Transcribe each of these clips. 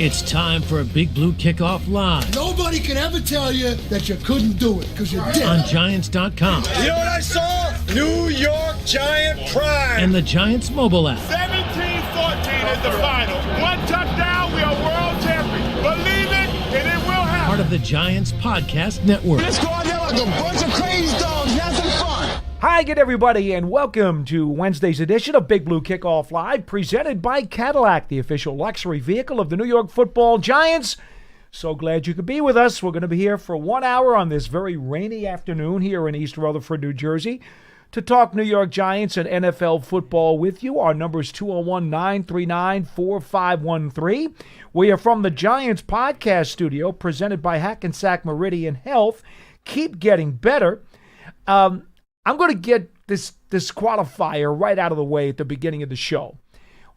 It's time for a Big Blue Kickoff Live. Nobody can ever tell you that you couldn't do it, because you did. On Giants.com. You know what I saw? New York Giant pride. And the Giants mobile app. 17-14 is the final. One touchdown, we are world champions. Believe it, and it will happen. Part of the Giants Podcast Network. Let's go out there like a bunch of crazy dogs. Have some fun. Hi again, everybody, and welcome to Wednesday's edition of Big Blue Kickoff Live, presented by Cadillac, the official luxury vehicle of the New York Football Giants. So glad you could be with us. We're going to be here for 1 hour on this very rainy afternoon here in East Rutherford, New Jersey, to talk New York Giants and NFL football with you. Our number is 201-939-4513. We are from the Giants Podcast Studio, presented by Hackensack Meridian Health. Keep getting better. I'm going to get this qualifier right out of the way at the beginning of the show.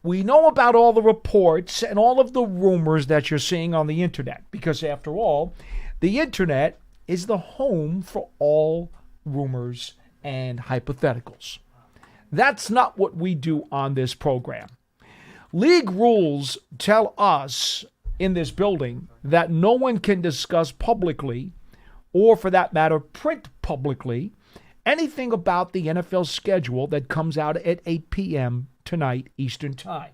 We know about all the reports and all of the rumors that you're seeing on the internet, because after all, the internet is the home for all rumors and hypotheticals. That's not what we do on this program. League rules tell us in this building that no one can discuss publicly, or for that matter, print publicly, anything about the NFL schedule that comes out at 8 p.m. tonight Eastern Time.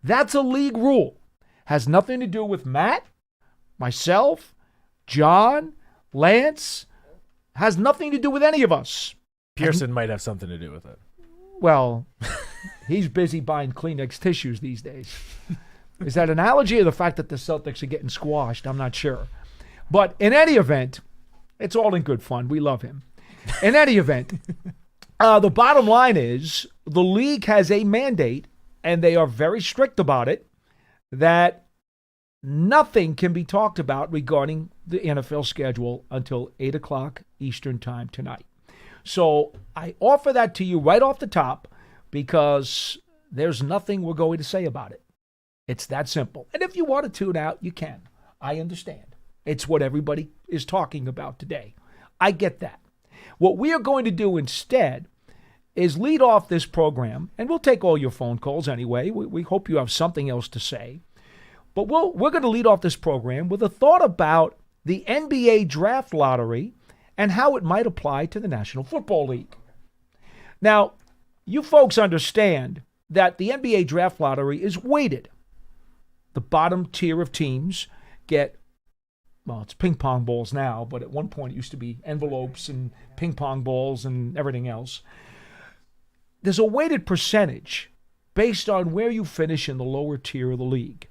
That's a league rule. Has nothing to do with Matt, myself, John, Lance. Has nothing to do with any of us. Pearson might have something to do with it. Well, he's busy buying Kleenex tissues these days. Is that an analogy or the fact that the Celtics are getting squashed? I'm not sure. But in any event, it's all in good fun. We love him. In any event, the bottom line is the league has a mandate, and they are very strict about it, that nothing can be talked about regarding the NFL schedule until 8 o'clock Eastern Time tonight. So I offer that to you right off the top because there's nothing we're going to say about it. It's that simple. And if you want to tune out, you can. I understand. It's what everybody is talking about today. I get that. What we are going to do instead is lead off this program, and we'll take all your phone calls anyway. We hope you have something else to say. But we're going to lead off this program with a thought about the NBA draft lottery and how it might apply to the National Football League. Now, you folks understand that the NBA draft lottery is weighted. The bottom tier of teams get, well, it's ping pong balls now, but at one point it used to be envelopes and ping pong balls and everything else. There's a weighted percentage based on where you finish in the lower tier of the league.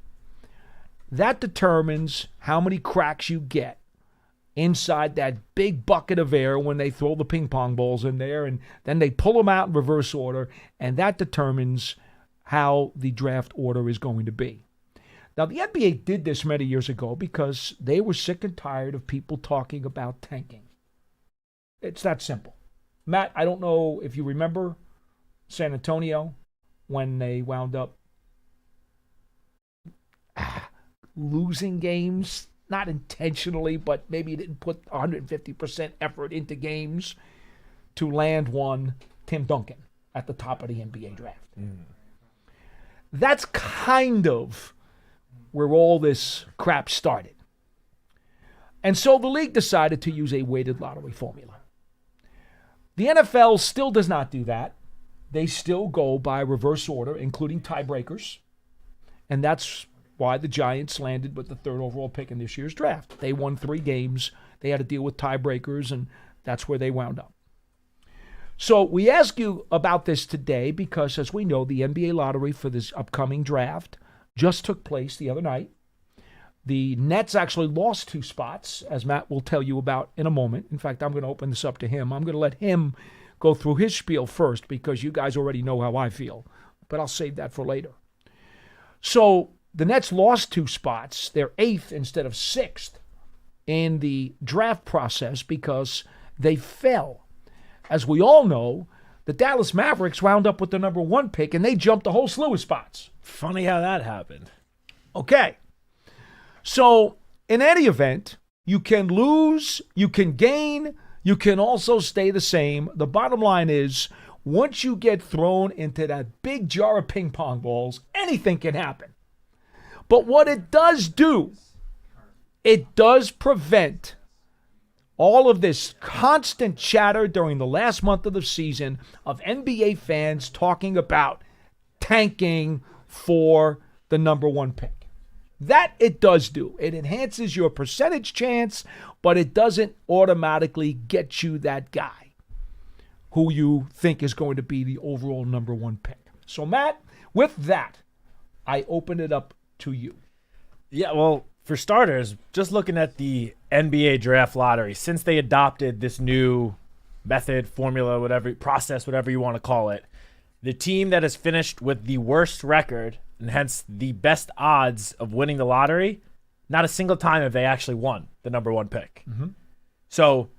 That determines how many cracks you get inside that big bucket of air when they throw the ping pong balls in there, and then they pull them out in reverse order, and that determines how the draft order is going to be. Now, the NBA did this many years ago because they were sick and tired of people talking about tanking. It's that simple. Matt, I don't know if you remember San Antonio when they wound up losing games, not intentionally, but maybe didn't put 150% effort into games to land one Tim Duncan at the top of the NBA draft. That's kind of where all this crap started. And so the league decided to use a weighted lottery formula. The NFL still does not do that. They still go by reverse order, including tiebreakers. And that's why the Giants landed with the third overall pick in this year's draft. They won 3 games. They had to deal with tiebreakers, and that's where they wound up. So we ask you about this today because, as we know, the NBA lottery for this upcoming draft just took place the other night. The Nets actually lost 2 spots, as Matt will tell you about in a moment. In fact, I'm going to open this up to him. I'm going to let him go through his spiel first because you guys already know how I feel, but I'll save that for later. So the Nets lost 2 spots. They're 8th instead of 6th in the draft process because they fell. As we all know, the Dallas Mavericks wound up with the number 1 pick, and they jumped a whole slew of spots. Funny how that happened. Okay. So, in any event, you can lose, you can gain, you can also stay the same. The bottom line is, once you get thrown into that big jar of ping pong balls, anything can happen. But what it does do, it does prevent all of this constant chatter during the last month of the season of NBA fans talking about tanking for the number one pick. That it does do. It enhances your percentage chance, but it doesn't automatically get you that guy who you think is going to be the overall number one pick. So, Matt, with that, I open it up to you. Yeah, well, for starters, just looking at the NBA draft lottery, since they adopted this new method, formula, whatever, process, whatever you want to call it, the team that has finished with the worst record and hence the best odds of winning the lottery, not a single time have they actually won the number one pick. Mm-hmm. So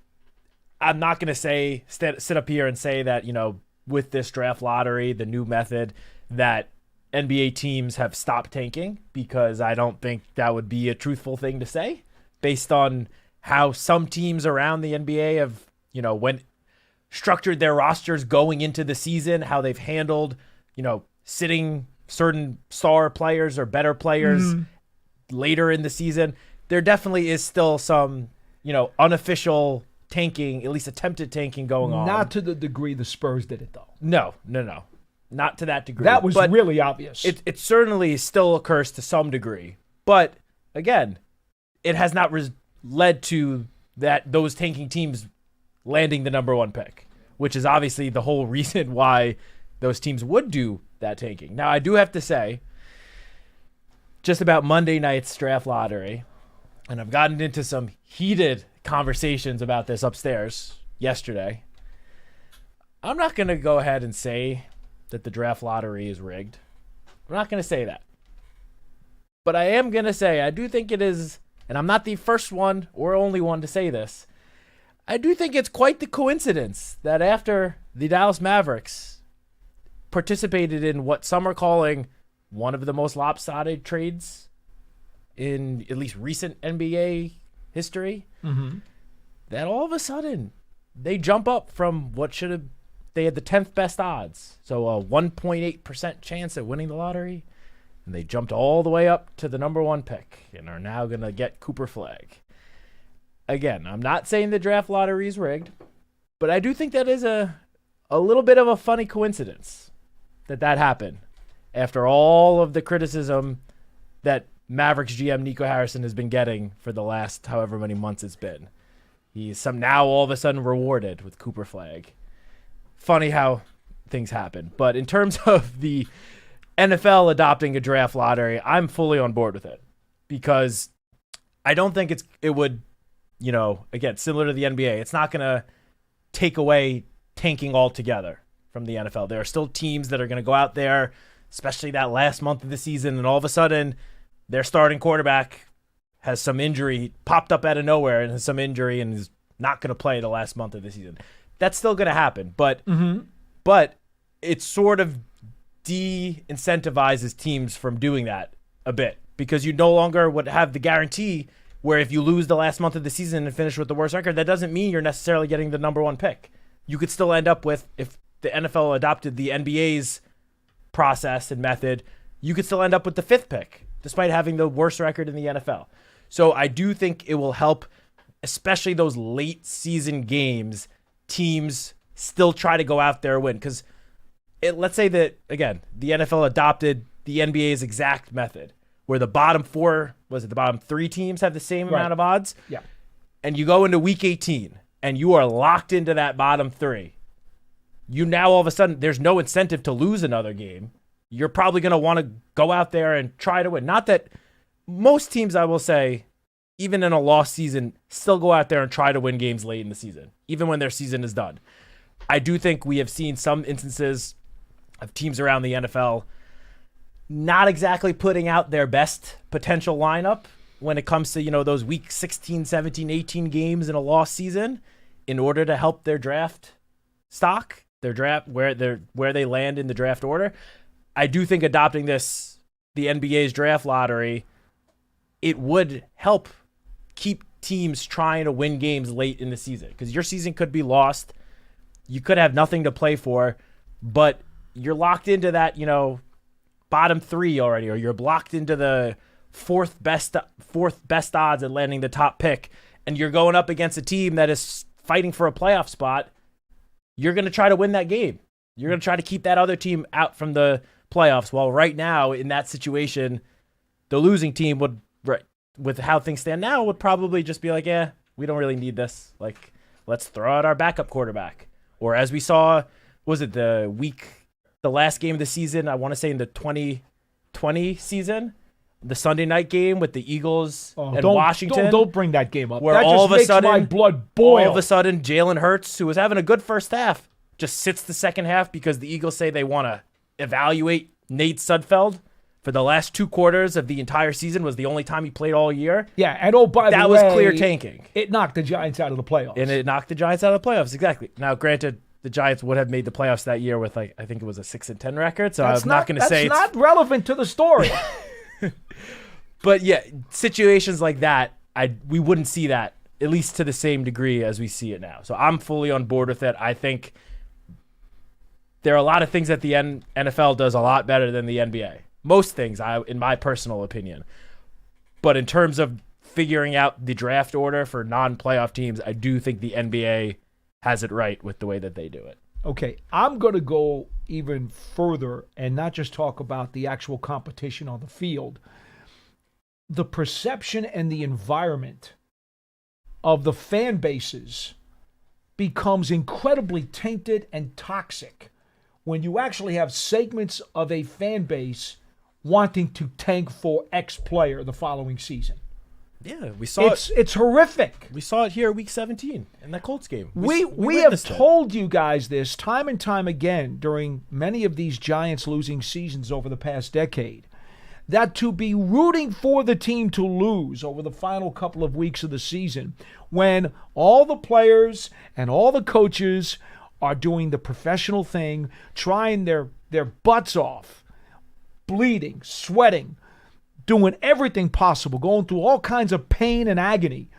I'm not going to say sit up here and say that, with this draft lottery, the new method, that NBA teams have stopped tanking, because I don't think that would be a truthful thing to say based on how some teams around the NBA have, structured their rosters going into the season, how they've handled, sitting certain star players or better players later in the season. There definitely is still some, unofficial tanking, at least attempted tanking going on. Not to the degree the Spurs did it, though. No. Not to that degree. That was really obvious. It certainly still occurs to some degree. But, again, it has not led to those tanking teams landing the number one pick, which is obviously the whole reason why those teams would do that tanking. Now, I do have to say, just about Monday night's draft lottery, and I've gotten into some heated conversations about this upstairs yesterday, I'm not going to go ahead and say that the draft lottery is rigged. I'm not going to say that. But I am going to say I do think it is, and I'm not the first one or only one to say this, I do think it's quite the coincidence that after the Dallas Mavericks participated in what some are calling one of the most lopsided trades in at least recent NBA history, that all of a sudden they jump up from what should have, they had the 10th best odds, so a 1.8% chance at winning the lottery, and they jumped all the way up to the number one pick and are now going to get Cooper Flag. Again, I'm not saying the draft lottery is rigged, but I do think that is a little bit of a funny coincidence that happened after all of the criticism that Mavericks GM Nico Harrison has been getting for the last however many months it's been. He's now all of a sudden rewarded with Cooper Flag. Funny how things happen. But in terms of the NFL adopting a draft lottery, I'm fully on board with it, because I don't think it would, again, similar to the NBA, it's not going to take away tanking altogether from the NFL. There are still teams that are going to go out there, especially that last month of the season, and all of a sudden their starting quarterback has some injury, popped up out of nowhere and has some injury and is not going to play the last month of the season. That's still going to happen, but it sort of de-incentivizes teams from doing that a bit, because you no longer would have the guarantee where if you lose the last month of the season and finish with the worst record, that doesn't mean you're necessarily getting the number one pick. You could still end up with, if the NFL adopted the NBA's process and method, you could still end up with the 5th pick, despite having the worst record in the NFL. So I do think it will help, especially those late season games, teams still try to go out there and win. Because let's say that, again, the NFL adopted the NBA's exact method, where the bottom 3 teams have the same amount of odds? Yeah. And you go into week 18, and you are locked into that bottom 3. You now all of a sudden, there's no incentive to lose another game. You're probably going to want to go out there and try to win. Not that most teams, I will say, even in a lost season, still go out there and try to win games late in the season, even when their season is done. I do think we have seen some instances of teams around the NFL not exactly putting out their best potential lineup when it comes to, those week 16, 17, 18 games in a lost season in order to help their draft stock, their draft, where they land in the draft order. I do think adopting the NBA's draft lottery, it would help keep teams trying to win games late in the season, because your season could be lost. You could have nothing to play for, but you're locked into that, bottom 3 already, or you're blocked into the fourth best odds at landing the top pick, and you're going up against a team that is fighting for a playoff spot, you're going to try to win that game. You're going to try to keep that other team out from the playoffs. While right now, in that situation, the losing team would, right, with how things stand now, would probably just be like, yeah, we don't really need this. Like, let's throw out our backup quarterback. Or as we saw, was it the last game of the season, I want to say in the 2020 season, the Sunday night game with the Eagles and Washington. Don't bring that game up. Where that all just of a makes sudden, my blood boil. All of a sudden, Jalen Hurts, who was having a good first half, just sits the second half because the Eagles say they want to evaluate Nate Sudfeld for the last 2 quarters of the entire season. Was the only time he played all year. Yeah, and by the way, that was clear tanking. It knocked the Giants out of the playoffs. And it knocked the Giants out of the playoffs, exactly. Now, granted, the Giants would have made the playoffs that year with, like, I think it was a 6-10 record, so I'm not going to say that's not relevant to the story. But yeah, situations like that, we wouldn't see that, at least to the same degree as we see it now. So I'm fully on board with it. I think there are a lot of things that the NFL does a lot better than the NBA. Most things, in my personal opinion. But in terms of figuring out the draft order for non-playoff teams, I do think the NBA has it right with the way that they do it. Okay, I'm going to go even further and not just talk about the actual competition on the field. The perception and the environment of the fan bases becomes incredibly tainted and toxic when you actually have segments of a fan base wanting to tank for X player the following season. Yeah, we saw it. It's horrific. We saw it here week 17 in that Colts game. We have told you guys this time and time again during many of these Giants losing seasons over the past decade, that to be rooting for the team to lose over the final couple of weeks of the season, when all the players and all the coaches are doing the professional thing, trying their butts off, bleeding, sweating, doing everything possible, going through all kinds of pain and agony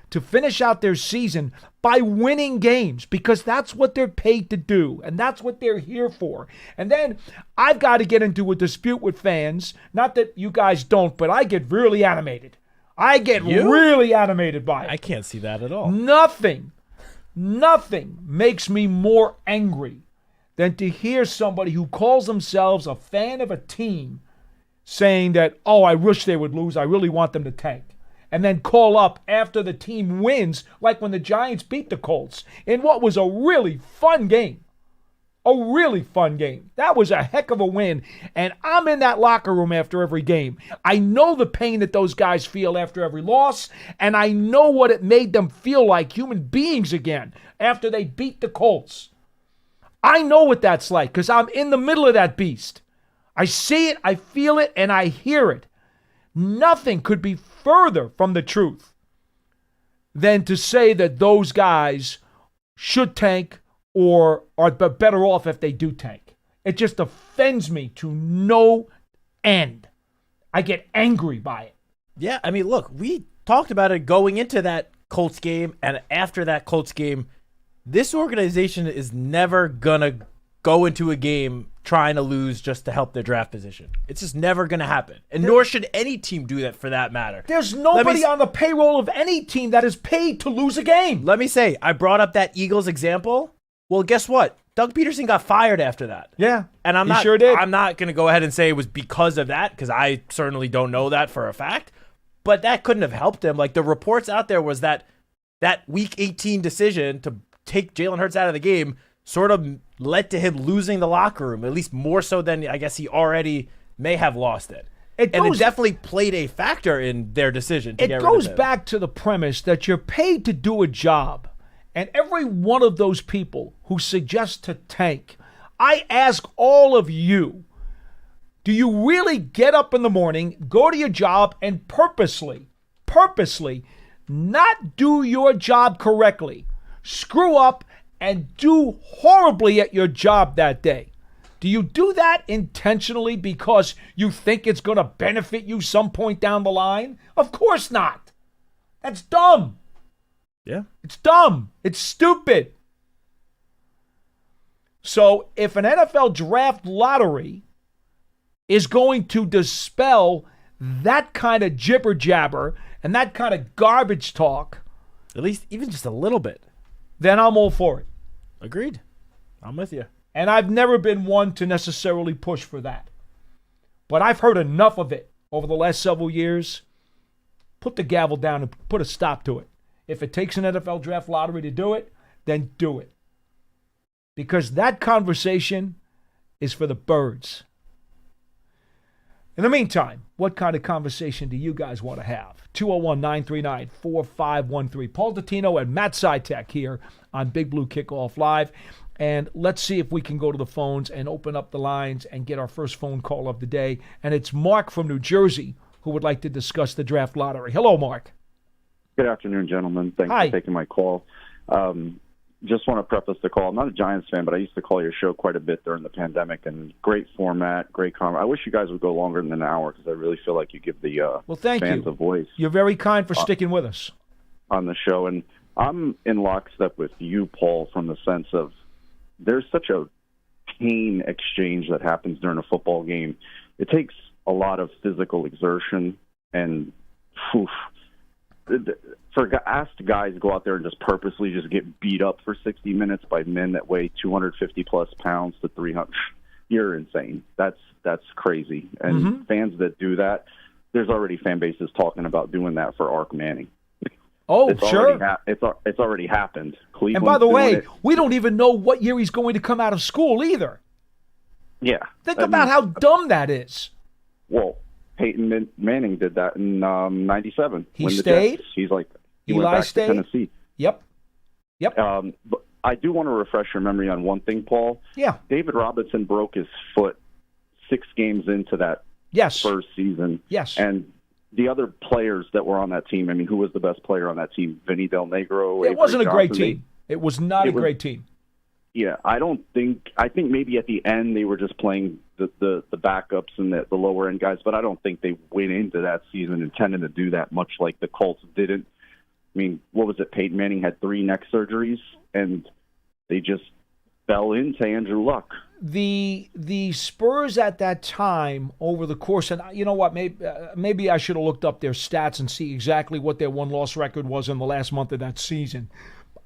to finish out their season by winning games, because that's what they're paid to do, and that's what they're here for. And then I've got to get into a dispute with fans, not that you guys don't, but I get really animated. I get really animated by it. I can't see that at all. Nothing makes me more angry than to hear somebody who calls themselves a fan of a team saying that, oh, I wish they would lose, I really want them to tank. And then call up after the team wins, like when the Giants beat the Colts in what was a really fun game. A really fun game. That was a heck of a win. And I'm in that locker room after every game. I know the pain that those guys feel after every loss, and I know what it made them feel like human beings again after they beat the Colts. I know what that's like because I'm in the middle of that beast. I see it, I feel it, and I hear it. Nothing could be further from the truth than to say that those guys should tank or are better off if they do tank. It just offends me to no end. I get angry by it. Yeah, I mean, look, we talked about it going into that Colts game, and after that Colts game, this organization is never going to go into a game trying to lose just to help their draft position. It's just never going to happen. And nor should any team do that for that matter. There's nobody on the payroll of any team that is paid to lose a game. Let me say, I brought up that Eagles example. Well, guess what? Doug Peterson got fired after that. Yeah, and I'm not going to go ahead and say it was because of that, because I certainly don't know that for a fact. But that couldn't have helped him. Like, the reports out there was that Week 18 decision to take Jalen Hurts out of the game sort of led to him losing the locker room, at least more so than I guess he already may have lost it. It definitely played a factor in their decision to get rid of him. It goes back to the premise that you're paid to do a job. And every one of those people who suggest to tank, I ask all of you, do you really get up in the morning, go to your job, and purposely not do your job correctly, screw up, and do horribly at your job that day? Do you do that intentionally because you think it's going to benefit you some point down the line? Of course not. That's dumb. Yeah. It's dumb. It's stupid. So if an NFL draft lottery is going to dispel that kind of jibber jabber and that kind of garbage talk, At least even just a little bit. then I'm all for it. Agreed. I'm with you. And I've never been one to necessarily push for that. But I've heard enough of it over the last several years. Put the gavel down and put a stop to it. If it takes an NFL draft lottery to do it, then do it. Because that conversation is for the birds. In the meantime, what kind of conversation do you guys want to have? 201-939-4513. Paul Dottino and Matt Citak here on Big Blue Kickoff Live. And let's see if we can go to the phones and open up the lines and get our first phone call of the day. And it's Mark from New Jersey who would like to discuss the draft lottery. Hello, Mark. Good afternoon, gentlemen. Thanks Hi. for taking my call. Just want to preface the call. I'm not a Giants fan, but I used to call your show quite a bit during the pandemic, and great format, great comment. I wish you guys would go longer than an hour because I really feel like you give the Thank fans you. a voice You're very kind for sticking with us. on the show. And I'm in lockstep with you, Paul, from the sense of there's such a pain exchange that happens during a football game. It takes a lot of physical exertion and asked guys to go out there and just purposely just get beat up for 60 minutes by men that weigh 250 plus pounds to 300. You're insane. That's crazy. And fans that do that, there's already fan bases talking about doing that for Ark Manning. Oh, It's sure. it's already happened. And Cleveland's by the doing way, it. we don't even know what year he's going to come out of school either. Yeah. Think about how dumb that is. Well, Peyton Manning did that in '97. He stayed? He went Eli back stayed? to Tennessee. Yep. But I do want to refresh your memory on one thing, Paul. Yeah. David Robinson broke his foot 6 games into that Yes. first season. Yes. And the other players that were on that team, I mean, who was the best player on that team? Vinny Del Negro? It Avery wasn't a great Johnson? team. It was not a great team. Yeah, I think maybe at the end they were just playing the backups and the lower end guys, but I don't think they went into that season intending to do that, much like the Colts didn't. I mean, what was it? Peyton Manning had 3 neck surgeries, and they just fell into Andrew Luck. The Spurs at that time, over the course, and you know what, maybe I should have looked up their stats and see exactly what their win-loss record was in the last month of that season.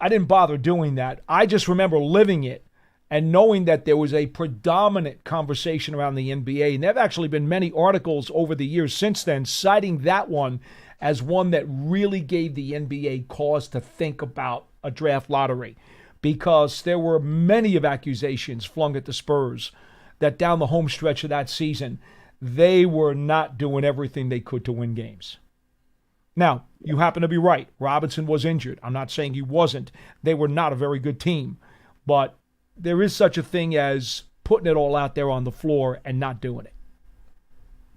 I didn't bother doing that. I just remember living it and knowing that there was a predominant conversation around the NBA. And there have actually been many articles over the years since then citing that one as one that really gave the NBA cause to think about a draft lottery, because there were many of accusations flung at the Spurs that down the home stretch of that season, they were not doing everything they could to win games. Now, you happen to be right. Robinson was injured. I'm not saying he wasn't. They were not a very good team. But there is such a thing as putting it all out there on the floor and not doing it.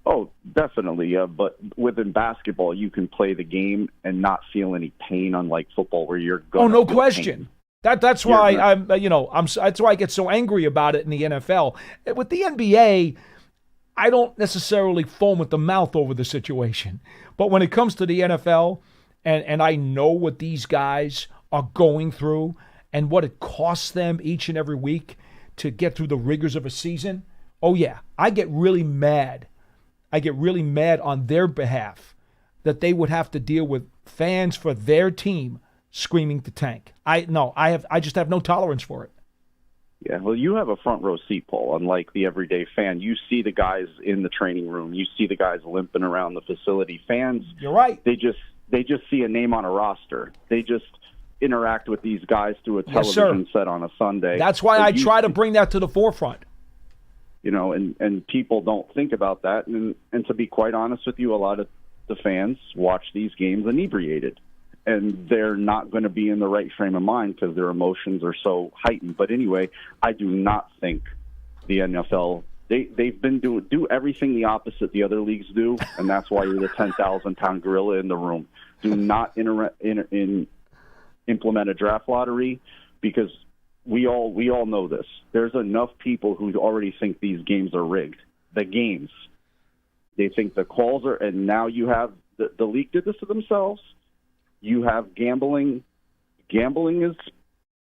Oh, definitely. But within basketball, you can play the game and not feel any pain, unlike football, where you're going. Oh, no question. That's why that's why I get so angry about it in the NFL. With the NBA, I don't necessarily foam at the mouth over the situation. But when it comes to the NFL, and I know what these guys are going through and what it costs them each and every week to get through the rigors of a season, oh yeah, I get really mad. I get really mad on their behalf that they would have to deal with fans for their team screaming to tank. I just have no tolerance for it. Yeah, well, you have a front row seat, Paul. Unlike the everyday fan, you see the guys in the training room. You see the guys limping around the facility. Fans, you're right. They just see a name on a roster. They just interact with these guys through a television set on a Sunday. That's why I try to bring that to the forefront. You know, and people don't think about that. And to be quite honest with you, a lot of the fans watch these games inebriated. And they're not going to be in the right frame of mind because their emotions are so heightened. But anyway, I do not think the NFL, they've been do everything the opposite the other leagues do, and that's why you're the 10,000-pound gorilla in the room. Do not implement a draft lottery, because we all know this. There's enough people who already think these games are rigged. The games. They think the calls are, and now you have, the league did this to themselves. You have gambling. Gambling is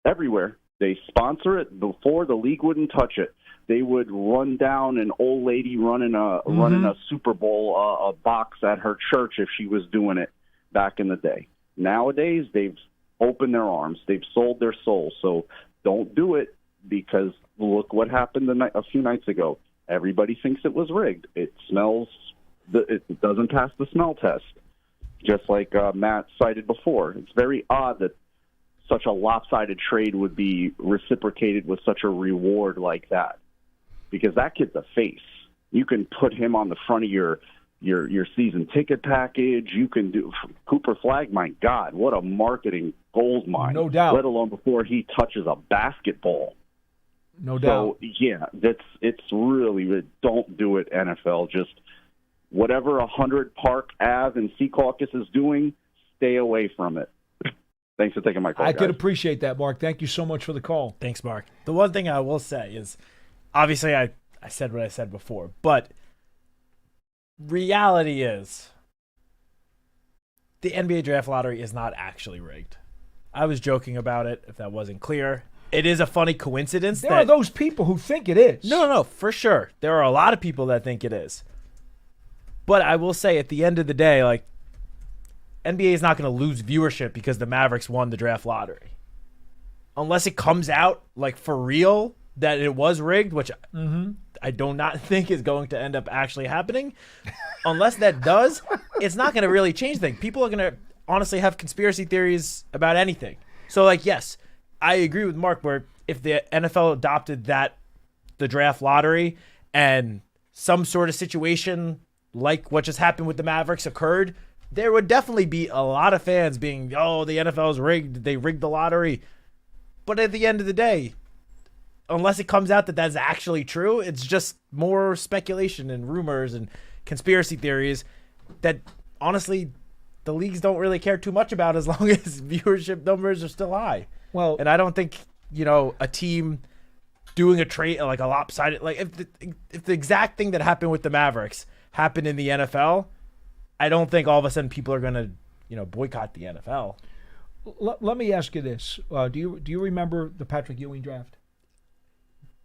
everywhere. They sponsor it. Before, the league wouldn't touch it. They would run down an old lady running a Super Bowl a box at her church if she was doing it back in the day. Nowadays, they've opened their arms. They've sold their soul. So don't do it, because look what happened a few nights ago. Everybody thinks it was rigged. It smells. It doesn't pass the smell test, just like Matt cited before. It's very odd that such a lopsided trade would be reciprocated with such a reward like that, because that kid's a face. You can put him on the front of your season ticket package. You can do Cooper Flag. My God, what a marketing gold mine! No doubt. Let alone before he touches a basketball. No doubt. So yeah, it's really, don't do it, NFL. Just whatever 100 Park Ave and Secaucus is doing, stay away from it. Thanks for taking my call. I guys. could appreciate that, Mark. Thank you so much for the call. Thanks, Mark. The one thing I will say is, obviously, I said what I said before, but reality is the NBA draft lottery is not actually rigged. I was joking about it, if that wasn't clear. It is a funny coincidence. There are those people who think it is. No, for sure. There are a lot of people that think it is. But I will say, at the end of the day, like, NBA is not going to lose viewership because the Mavericks won the draft lottery. Unless it comes out, like, for real, that it was rigged, which I do not think is going to end up actually happening. Unless that does, it's not going to really change things. People are going to honestly have conspiracy theories about anything. So, like, yes, I agree with Mark, where if the NFL adopted the draft lottery, and some sort of situation like what just happened with the Mavericks occurred, there would definitely be a lot of fans being, oh, the NFL is rigged. They rigged the lottery. But at the end of the day, unless it comes out that that's actually true, it's just more speculation and rumors and conspiracy theories that, honestly, the leagues don't really care too much about, as long as viewership numbers are still high. Well, and I don't think, a team doing a trade, like a lopsided, like if the exact thing that happened with the Mavericks happened in the NFL, I don't think all of a sudden people are going to, boycott the NFL. Let me ask you this: Do you remember the Patrick Ewing draft?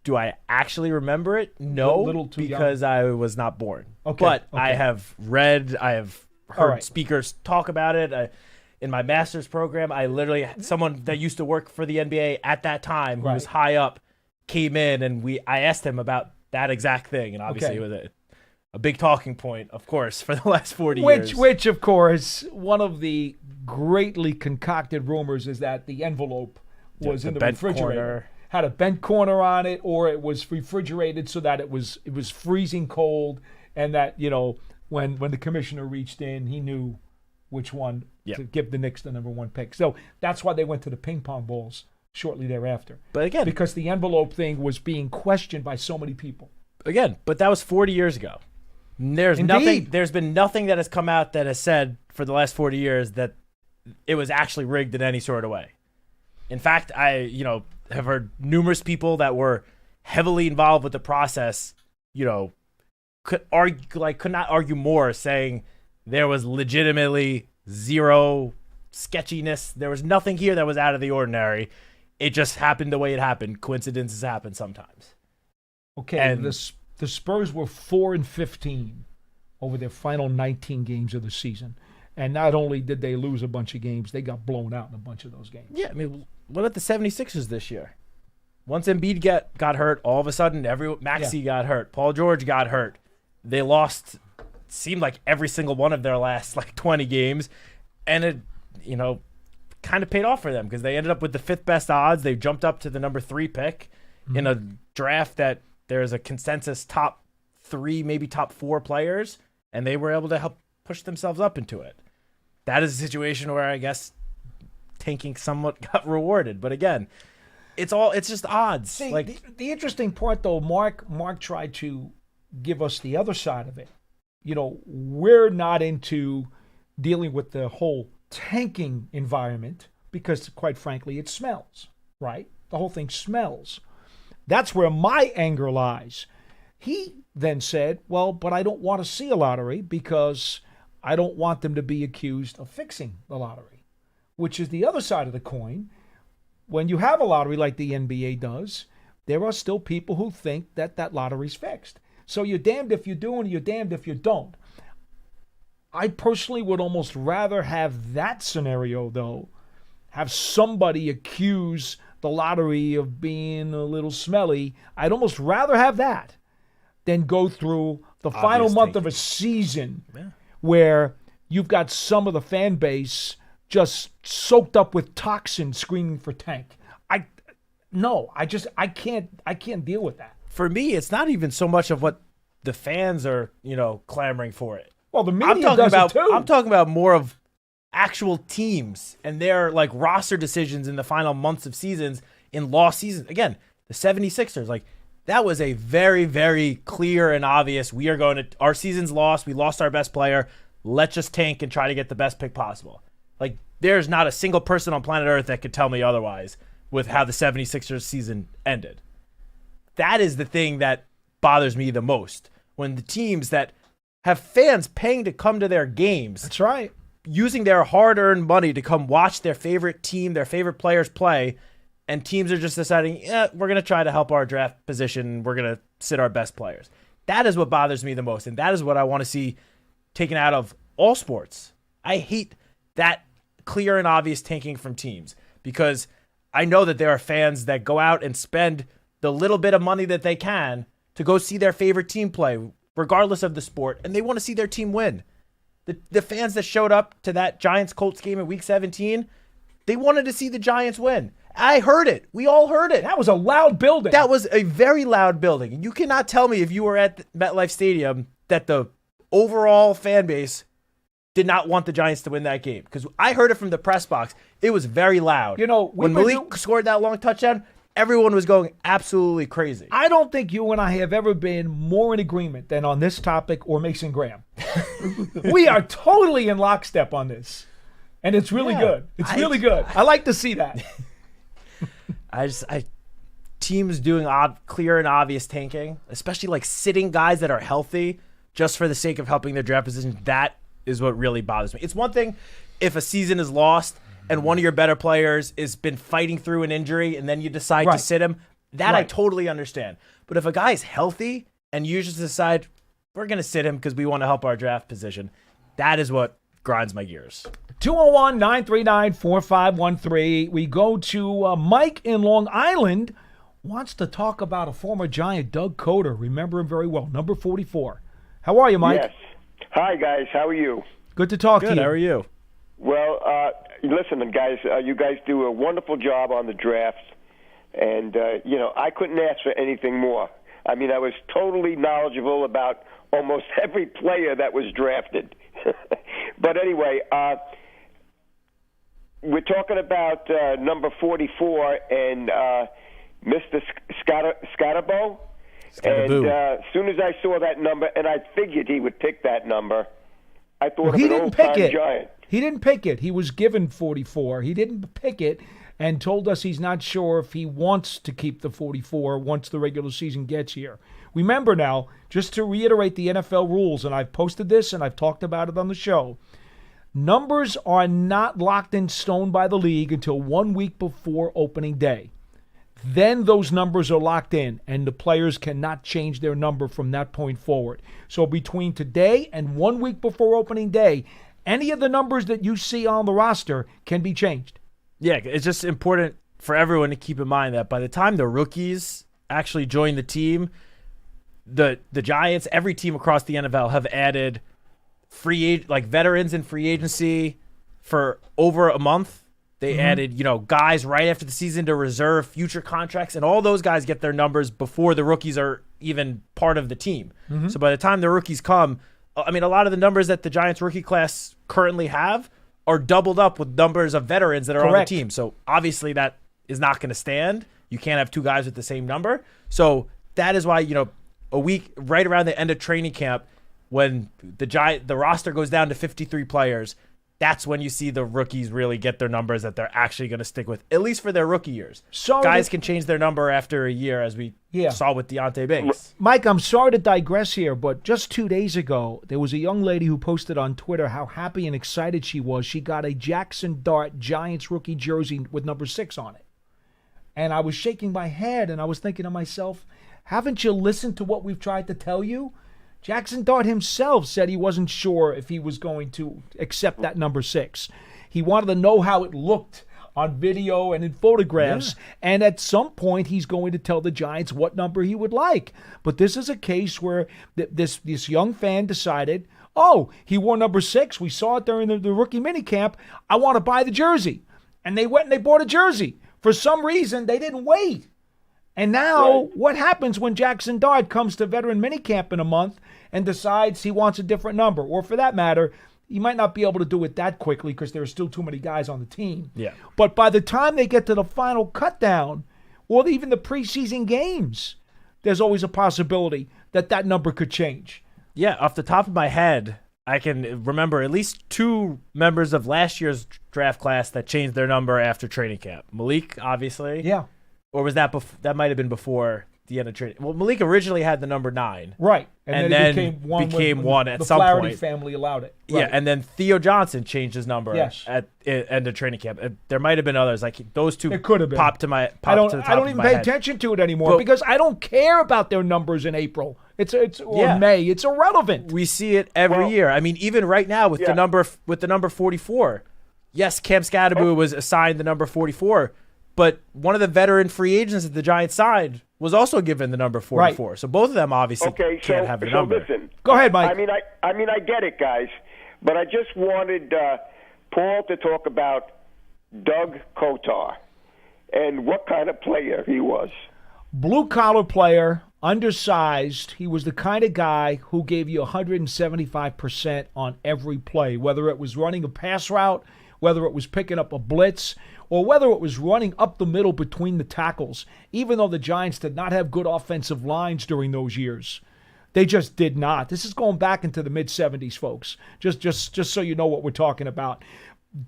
Do I actually remember it? No, little too because young. I was not born. Okay, but okay. I have read, I have heard right. speakers talk about it. In my master's program, I literally had someone that used to work for the NBA at that time, who was high up, came in, and I asked him about that exact thing, and obviously it was a big talking point, of course, for the last 40 years. Which, of course, one of the greatly concocted rumors is that the envelope was in the refrigerator. Corner. Had a bent corner on it, or it was refrigerated so that it was freezing cold, and that, when the commissioner reached in, he knew which one to give the Knicks the number one pick. So that's why they went to the ping pong balls shortly thereafter. But again, because the envelope thing was being questioned by so many people. Again, but that was 40 years ago. There's been nothing that has come out that has said for the last 40 years that it was actually rigged in any sort of way. In fact, I, have heard numerous people that were heavily involved with the process, could not argue more, saying there was legitimately zero sketchiness. There was nothing here that was out of the ordinary. It just happened the way it happened. Coincidences happen sometimes. Okay, and the Spurs were 4-15 over their final 19 games of the season. And not only did they lose a bunch of games, they got blown out in a bunch of those games. Yeah, I mean, what about the 76ers this year? Once Embiid got hurt, all of a sudden Maxey got hurt. Paul George got hurt. They lost, seemed like every single one of their last 20 games. And it, kind of paid off for them, because they ended up with the 5th best odds. They jumped up to the number 3 pick in a draft that there's a consensus top 3, maybe top 4 players, and they were able to help push themselves up into it. That is a situation where I guess tanking somewhat got rewarded. But again, it's just odds. See, the interesting part, though, Mark tried to give us the other side of it. We're not into dealing with the whole tanking environment because, quite frankly, it smells, right? The whole thing smells. That's where my anger lies. He then said, well, but I don't want to see a lottery because I don't want them to be accused of fixing the lottery, which is the other side of the coin. When you have a lottery like the NBA does, there are still people who think that lottery's fixed. So you're damned if you do and you're damned if you don't. I personally would almost rather have that scenario, though, have somebody accuse the lottery of being a little smelly. I'd almost rather have that than go through the final month of a season where you've got some of the fan base just soaked up with toxins screaming for tank. I can't deal with that. For me, it's not even so much of what the fans are, clamoring for it. Well, the media does it too. I'm talking about more of actual teams and their roster decisions in the final months of seasons in lost seasons. Again, the 76ers, that was a very, very clear and obvious, our season's lost, we lost our best player, let's just tank and try to get the best pick possible. There's not a single person on planet Earth that could tell me otherwise with how the 76ers season ended. That is the thing that bothers me the most. When the teams that have fans paying to come to their games. That's right. Using their hard-earned money to come watch their favorite team, their favorite players play, and teams are just deciding, we're going to try to help our draft position. We're going to sit our best players. That is what bothers me the most, and that is what I want to see taken out of all sports. I hate that clear and obvious tanking from teams because I know that there are fans that go out and spend the little bit of money that they can to go see their favorite team play, regardless of the sport, and they want to see their team win. The fans that showed up to that Giants-Colts game in Week 17, they wanted to see the Giants win. I heard it. We all heard it. That was a loud building. That was a very loud building. And you cannot tell me if you were at MetLife Stadium that the overall fan base did not want the Giants to win that game. Because I heard it from the press box. It was very loud. When Malik scored that long touchdown, everyone was going absolutely crazy. I don't think you and I have ever been more in agreement than on this topic or Mason Graham. We are totally in lockstep on this. And it's really good. It's really good. I like to see that. Teams doing clear and obvious tanking, especially sitting guys that are healthy just for the sake of helping their draft position, that is what really bothers me. It's one thing if a season is lost and one of your better players has been fighting through an injury and then you decide to sit him, that I totally understand. But if a guy's healthy and you just decide, we're going to sit him because we want to help our draft position, that is what grinds my gears. 201-939-4513. We go to Mike in Long Island. Wants to talk about a former Giant, Doug Coder. Remember him very well, number 44. How are you, Mike? Yes. Hi, guys. How are you? Good to talk to you. Good. How are you? Well, listen, guys, you guys do a wonderful job on the draft, and, I couldn't ask for anything more. I mean, I was totally knowledgeable about almost every player that was drafted. But anyway, we're talking about number 44 and Mr. Scotabo. And as soon as I saw that number, and I figured he would pick that number, I thought of an old-time Giant. He didn't pick it. He was given 44. He didn't pick it and told us he's not sure if he wants to keep the 44 once the regular season gets here. Remember now, just to reiterate the NFL rules, and I've posted this and I've talked about it on the show, numbers are not locked in stone by the league until 1 week before opening day. Then those numbers are locked in, and the players cannot change their number from that point forward. So between today and 1 week before opening day, any of the numbers that you see on the roster can be changed. Yeah, it's just important for everyone to keep in mind that by the time the rookies actually join the team, the Giants, every team across the NFL have added veterans in free agency for over a month. They added, guys right after the season to reserve future contracts, and all those guys get their numbers before the rookies are even part of the team. So by the time the rookies come, a lot of the numbers that the Giants rookie class currently have are doubled up with numbers of veterans that are on the team. So obviously that is not going to stand. You can't have two guys with the same number. So that is why, a week right around the end of training camp, when the roster goes down to 53 players, that's when you see the rookies really get their numbers that they're actually going to stick with, at least for their rookie years. Guys can change their number after a year, as we saw with Deonte Banks. Mike, I'm sorry to digress here, but just 2 days ago, there was a young lady who posted on Twitter how happy and excited she was. She got a Jackson Dart Giants rookie jersey with number 6 on it. And I was shaking my head, and I was thinking to myself, haven't you listened to what we've tried to tell you? Jackson Dart himself said he wasn't sure if he was going to accept that number 6. He wanted to know how it looked on video and in photographs, and at some point he's going to tell the Giants what number he would like. But this is a case where this young fan decided, oh, he wore number 6. We saw it during the rookie minicamp. I want to buy the jersey. And they went and they bought a jersey. For some reason, they didn't wait. And now, what happens when Jackson Dart comes to veteran minicamp in a month and decides he wants a different number? Or for that matter, he might not be able to do it that quickly because there are still too many guys on the team. Yeah. But by the time they get to the final cut down, or even the preseason games, there's always a possibility that that number could change. Yeah, off the top of my head, I can remember at least 2 members of last year's draft class that changed their number after training camp. Malik, obviously. Yeah. Or was that that might have been before the end of training? Well, Malik originally had the number 9. Right. And then became one at some point. The Flaherty family allowed it. Right. Yeah, and then Theo Johnson changed his number at end of training camp. There might have been others. Like those 2 it could have been. Popped to my I don't even pay attention to it anymore because I don't care about their numbers in April. May. It's irrelevant. We see it every year. I mean, even right now with the number 44. Yes, Cam Scadaboo was assigned the number 44, but one of the veteran free agents that the Giants signed was also given the number 44. Right. So both of them obviously can't have the number. Listen, go ahead, Mike. I mean, I get it, guys, but I just wanted Paul to talk about Doug Kotar and what kind of player he was. Blue-collar player, undersized. He was the kind of guy who gave you 175% on every play, whether it was running a pass route, whether it was picking up a blitz, or whether it was running up the middle between the tackles, even though the Giants did not have good offensive lines during those years. They just did not. This is going back into the mid-'70s, folks, just so you know what we're talking about.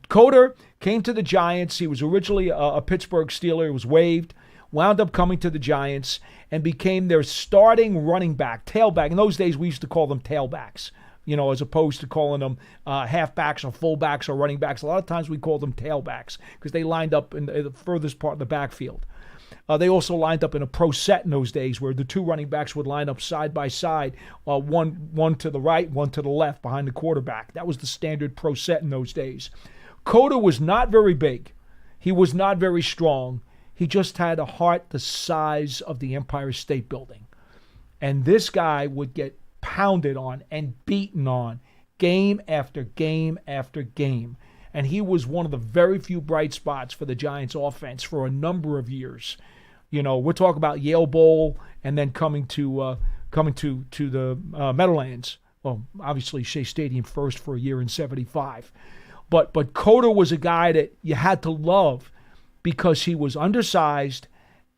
Coder came to the Giants. He was originally a Pittsburgh Steeler. He was waived, wound up coming to the Giants, and became their starting running back, tailback. In those days, we used to call them tailbacks, as opposed to calling them halfbacks or fullbacks or running backs. A lot of times we call them tailbacks because they lined up in the furthest part of the backfield. They also lined up in a pro set in those days where the 2 running backs would line up side by side, one to the right, one to the left behind the quarterback. That was the standard pro set in those days. Coder was not very big. He was not very strong. He just had a heart the size of the Empire State Building. And this guy would get pounded on and beaten on game after game after game. And he was one of the very few bright spots for the Giants offense for a number of years. We're talking about Yale Bowl and then coming to the Meadowlands. Well, obviously Shea Stadium first for a year in 75. But Coder was a guy that you had to love because he was undersized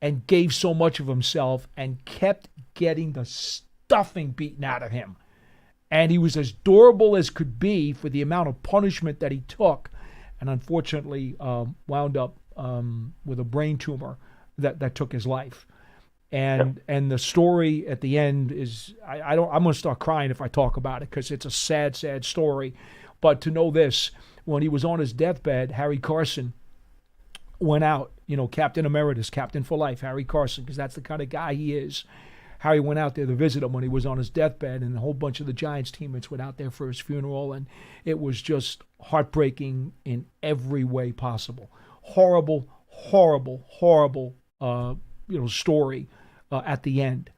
and gave so much of himself and kept getting the stuffing beaten out of him. And he was as durable as could be for the amount of punishment that he took, and unfortunately wound up with a brain tumor that took his life. And the story at the end is I'm going to start crying if I talk about it because it's a sad, sad story. But to know this, when he was on his deathbed, Harry Carson went out, Captain Emeritus, Captain for Life, Harry Carson, because that's the kind of guy he is. Harry went out there to visit him when he was on his deathbed, and a whole bunch of the Giants teammates went out there for his funeral, and it was just heartbreaking in every way possible. Horrible, horrible, horrible, story at the end.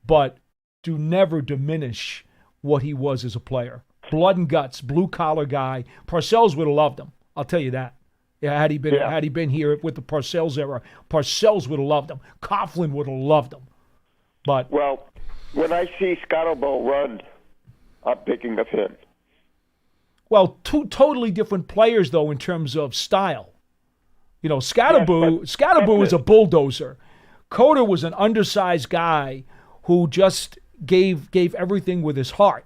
But do never diminish what he was as a player. Blood and guts, blue-collar guy. Parcells would have loved him. I'll tell you that. Yeah, had he been here with the Parcells era, Parcells would have loved him. Coughlin would have loved him. But when I see Scottobo run, I'm thinking of him. Well, 2 totally different players, though, in terms of style. Scottobo is a bulldozer. Coder was an undersized guy who just gave everything with his heart.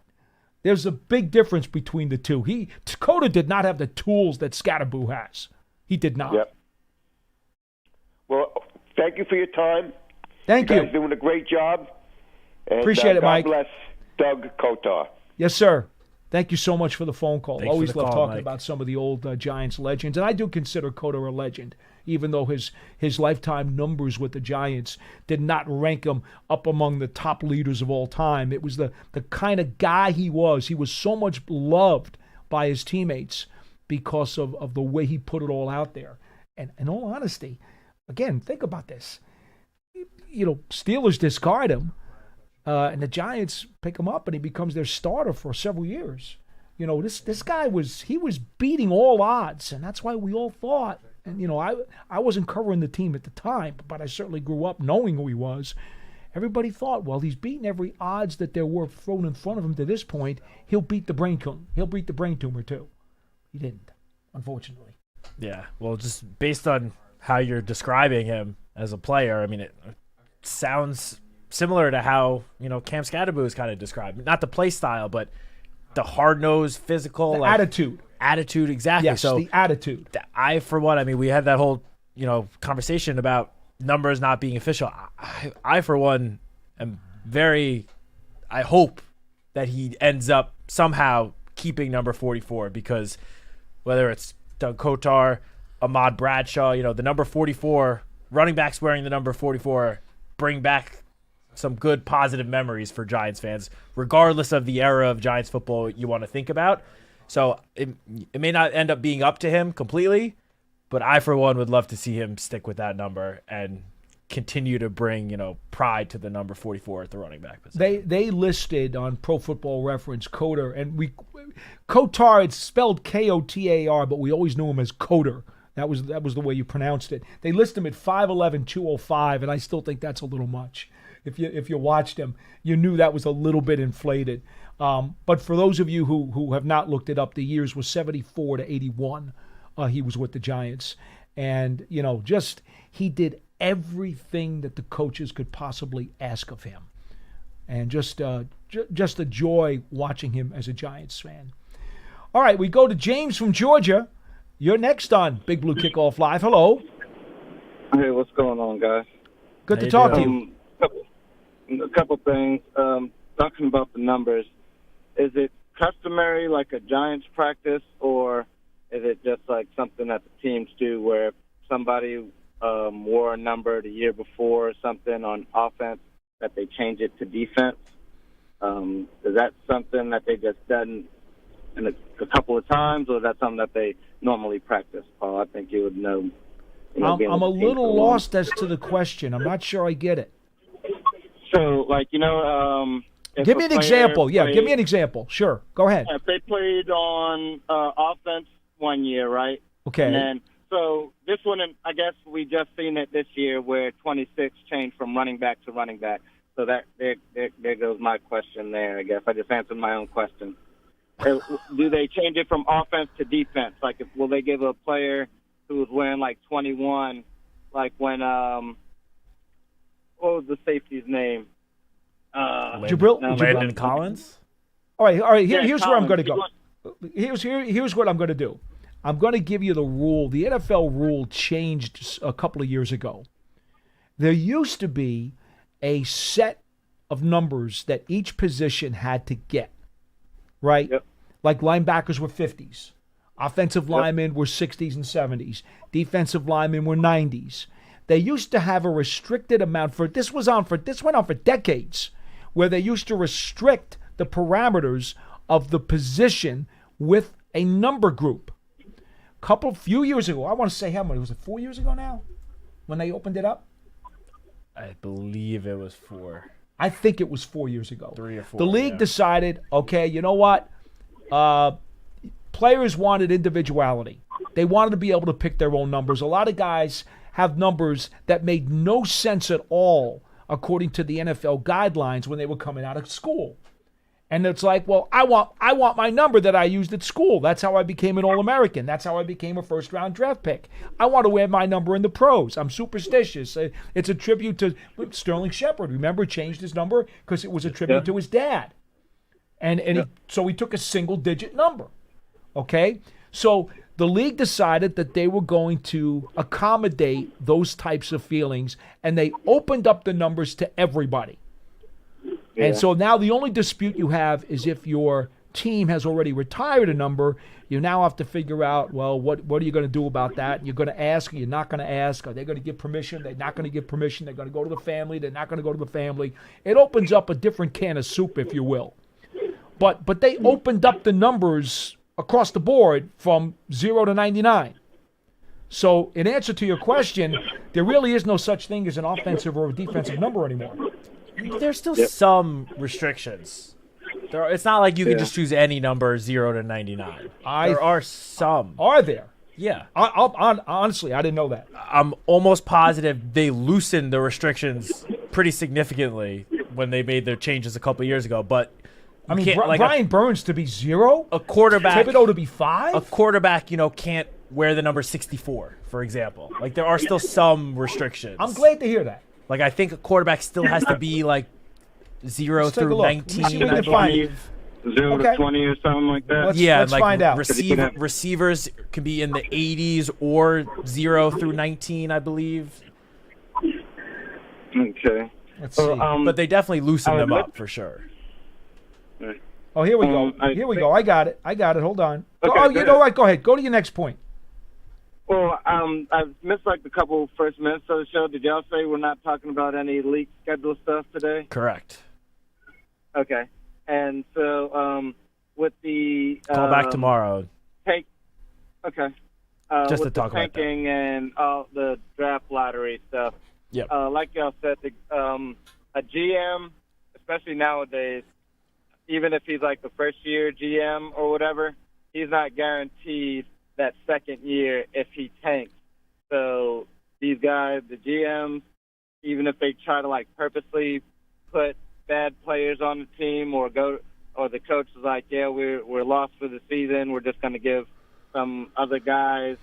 There's a big difference between the two. Coder did not have the tools that Scottobo has. He did not. Yep. Well, thank you for your time. Thank you. You guys doing a great job. And, appreciate it, Mike. God bless Doug Kotar. Yes, sir. Thank you so much for the phone call. Thanks Always love talking Mike. about some of the old Giants legends, and I do consider Coder a legend. even though his lifetime numbers with the Giants did not rank him up among the top leaders of all time. It was the kind of guy he was. He was so much loved by his teammates because of the way he put it all out there. And in all honesty, again, think about this. Steelers discard him, and the Giants pick him up, and he becomes their starter for several years. This guy was beating all odds, and that's why we all thought. And I wasn't covering the team at the time, but I certainly grew up knowing who he was. Everybody thought, well, he's beaten every odds that there were thrown in front of him to this point. He'll beat the brain tumor. He'll beat the brain tumor too. He didn't, unfortunately. Yeah, well, just based on how you're describing him as a player, I mean, it sounds similar to how Cam Scadaboo is kind of described. Not the play style, but the hard-nosed, physical attitude. Attitude, exactly. Yes, so the attitude. For one, I mean, we had that whole conversation about numbers not being official. I for one am I hope that he ends up somehow keeping number 44, because whether it's Doug Kotar, Ahmad Bradshaw, the number 44 running backs wearing the number 44 bring back some good positive memories for Giants fans, regardless of the era of Giants football you want to think about. So it may not end up being up to him completely, but I, for one, would love to see him stick with that number and continue to bring, pride to the number 44 at the running back position. They listed on Pro Football Reference Kotar, and Kotar, it's spelled Kotar, but we always knew him as Kotar. That was the way you pronounced it. They list him at 5'11", 205, and I still think that's a little much. If you watched him, you knew that was a little bit inflated. But for those of you who have not looked it up, the years was 74 to 81. He was with the Giants, and he did everything that the coaches could possibly ask of him, and just a joy watching him as a Giants fan. All right, we go to James from Georgia. You're next on Big Blue Kickoff Live. Hello. Hey, what's going on, guys? Good to talk to you. A couple things. Talking about the numbers, is it customary like a Giants practice, or is it just like something that the teams do where if somebody wore a number the year before or something on offense, that they change it to defense? Is that something that they just done in a couple of times, or is that something that they normally practice, Paul? I think you would know. I'm a little lost as to the question. I'm not sure I get it. So, give me an example. Yeah, give me an example. Sure. Go ahead. If they played on offense one year, right? Okay. And then, so this one, I guess we just seen it this year where 26 changed from running back to running back. So that there goes my question there, I guess. I just answered my own question. Do they change it from offense to defense? Like, will they give a player who was wearing, 21, like when what was the safety's name? Landon Collins? All right. Here's where I'm going to go. Here's what I'm going to do. I'm going to give you the rule. The NFL rule changed a couple of years ago. There used to be a set of numbers that each position had to get, right? Yep. Like linebackers were 50s. Offensive linemen were 60s and 70s. Defensive linemen were 90s. They used to have a restricted amount this went on for decades, where they used to restrict the parameters of the position with a number group. Few years ago, I want to say how many, was it 4 years ago now when they opened it up? I believe it was 4. I think it was 4 years ago. 3 or 4. The league decided, okay, you know what? Players wanted individuality. They wanted to be able to pick their own numbers. A lot of guys have numbers that made no sense at all according to the NFL guidelines when they were coming out of school. And it's like, well, I want my number that I used at school. That's how I became an All-American. That's how I became a first-round draft pick. I want to wear my number in the pros. I'm superstitious. It's a tribute to Sterling Shepard. Remember, changed his number because it was a tribute to his dad. So he took a single-digit number. Okay? So the league decided that they were going to accommodate those types of feelings, and they opened up the numbers to everybody. Yeah. And so now the only dispute you have is if you're team has already retired a number, you now have to figure out, well, what are you going to do about that? You're going to ask, or you're not going to ask. Are they going to give permission? They're not going to give permission. They're going to go to the family. They're not going to go to the family. It opens up a different can of soup, if you will. But they opened up the numbers across the board from 0 to 99. So in answer to your question, there really is no such thing as an offensive or a defensive number anymore. There's still some restrictions. It's not like you can just choose any number 0 to 99. There are some. Are there? Yeah. Honestly, I didn't know that. I'm almost positive they loosened the restrictions pretty significantly when they made their changes a couple years ago. But I mean, Brian Burns to be 0? A quarterback. Thibodeau to be 5? A quarterback, can't wear the number 64, for example. Like, there are still some restrictions. I'm glad to hear that. Like, I think a quarterback still has to be, 0 through 19, I believe. 0 to 20 or something like that. Let's find out. Receivers can be in the 80s or 0 through 19, I believe. Okay. Let's see. But they definitely loosened them up, for sure. Oh, here we go. Here we go. I got it. Hold on. Okay, you know what? Go ahead. Go to your next point. Well, I missed the couple first minutes of the show. Did y'all say we're not talking about any league schedule stuff today? Correct. Okay. And so with the call back tomorrow. Okay. Just with to talk the about tanking and all the draft lottery stuff. Yep. Like y'all said, a GM, especially nowadays, even if he's the first-year GM or whatever, he's not guaranteed that second year if he tanks. So these guys, the GMs, even if they try to purposely put bad players on the team or the coach is yeah, we're lost for the season, we're just going to give some other guys,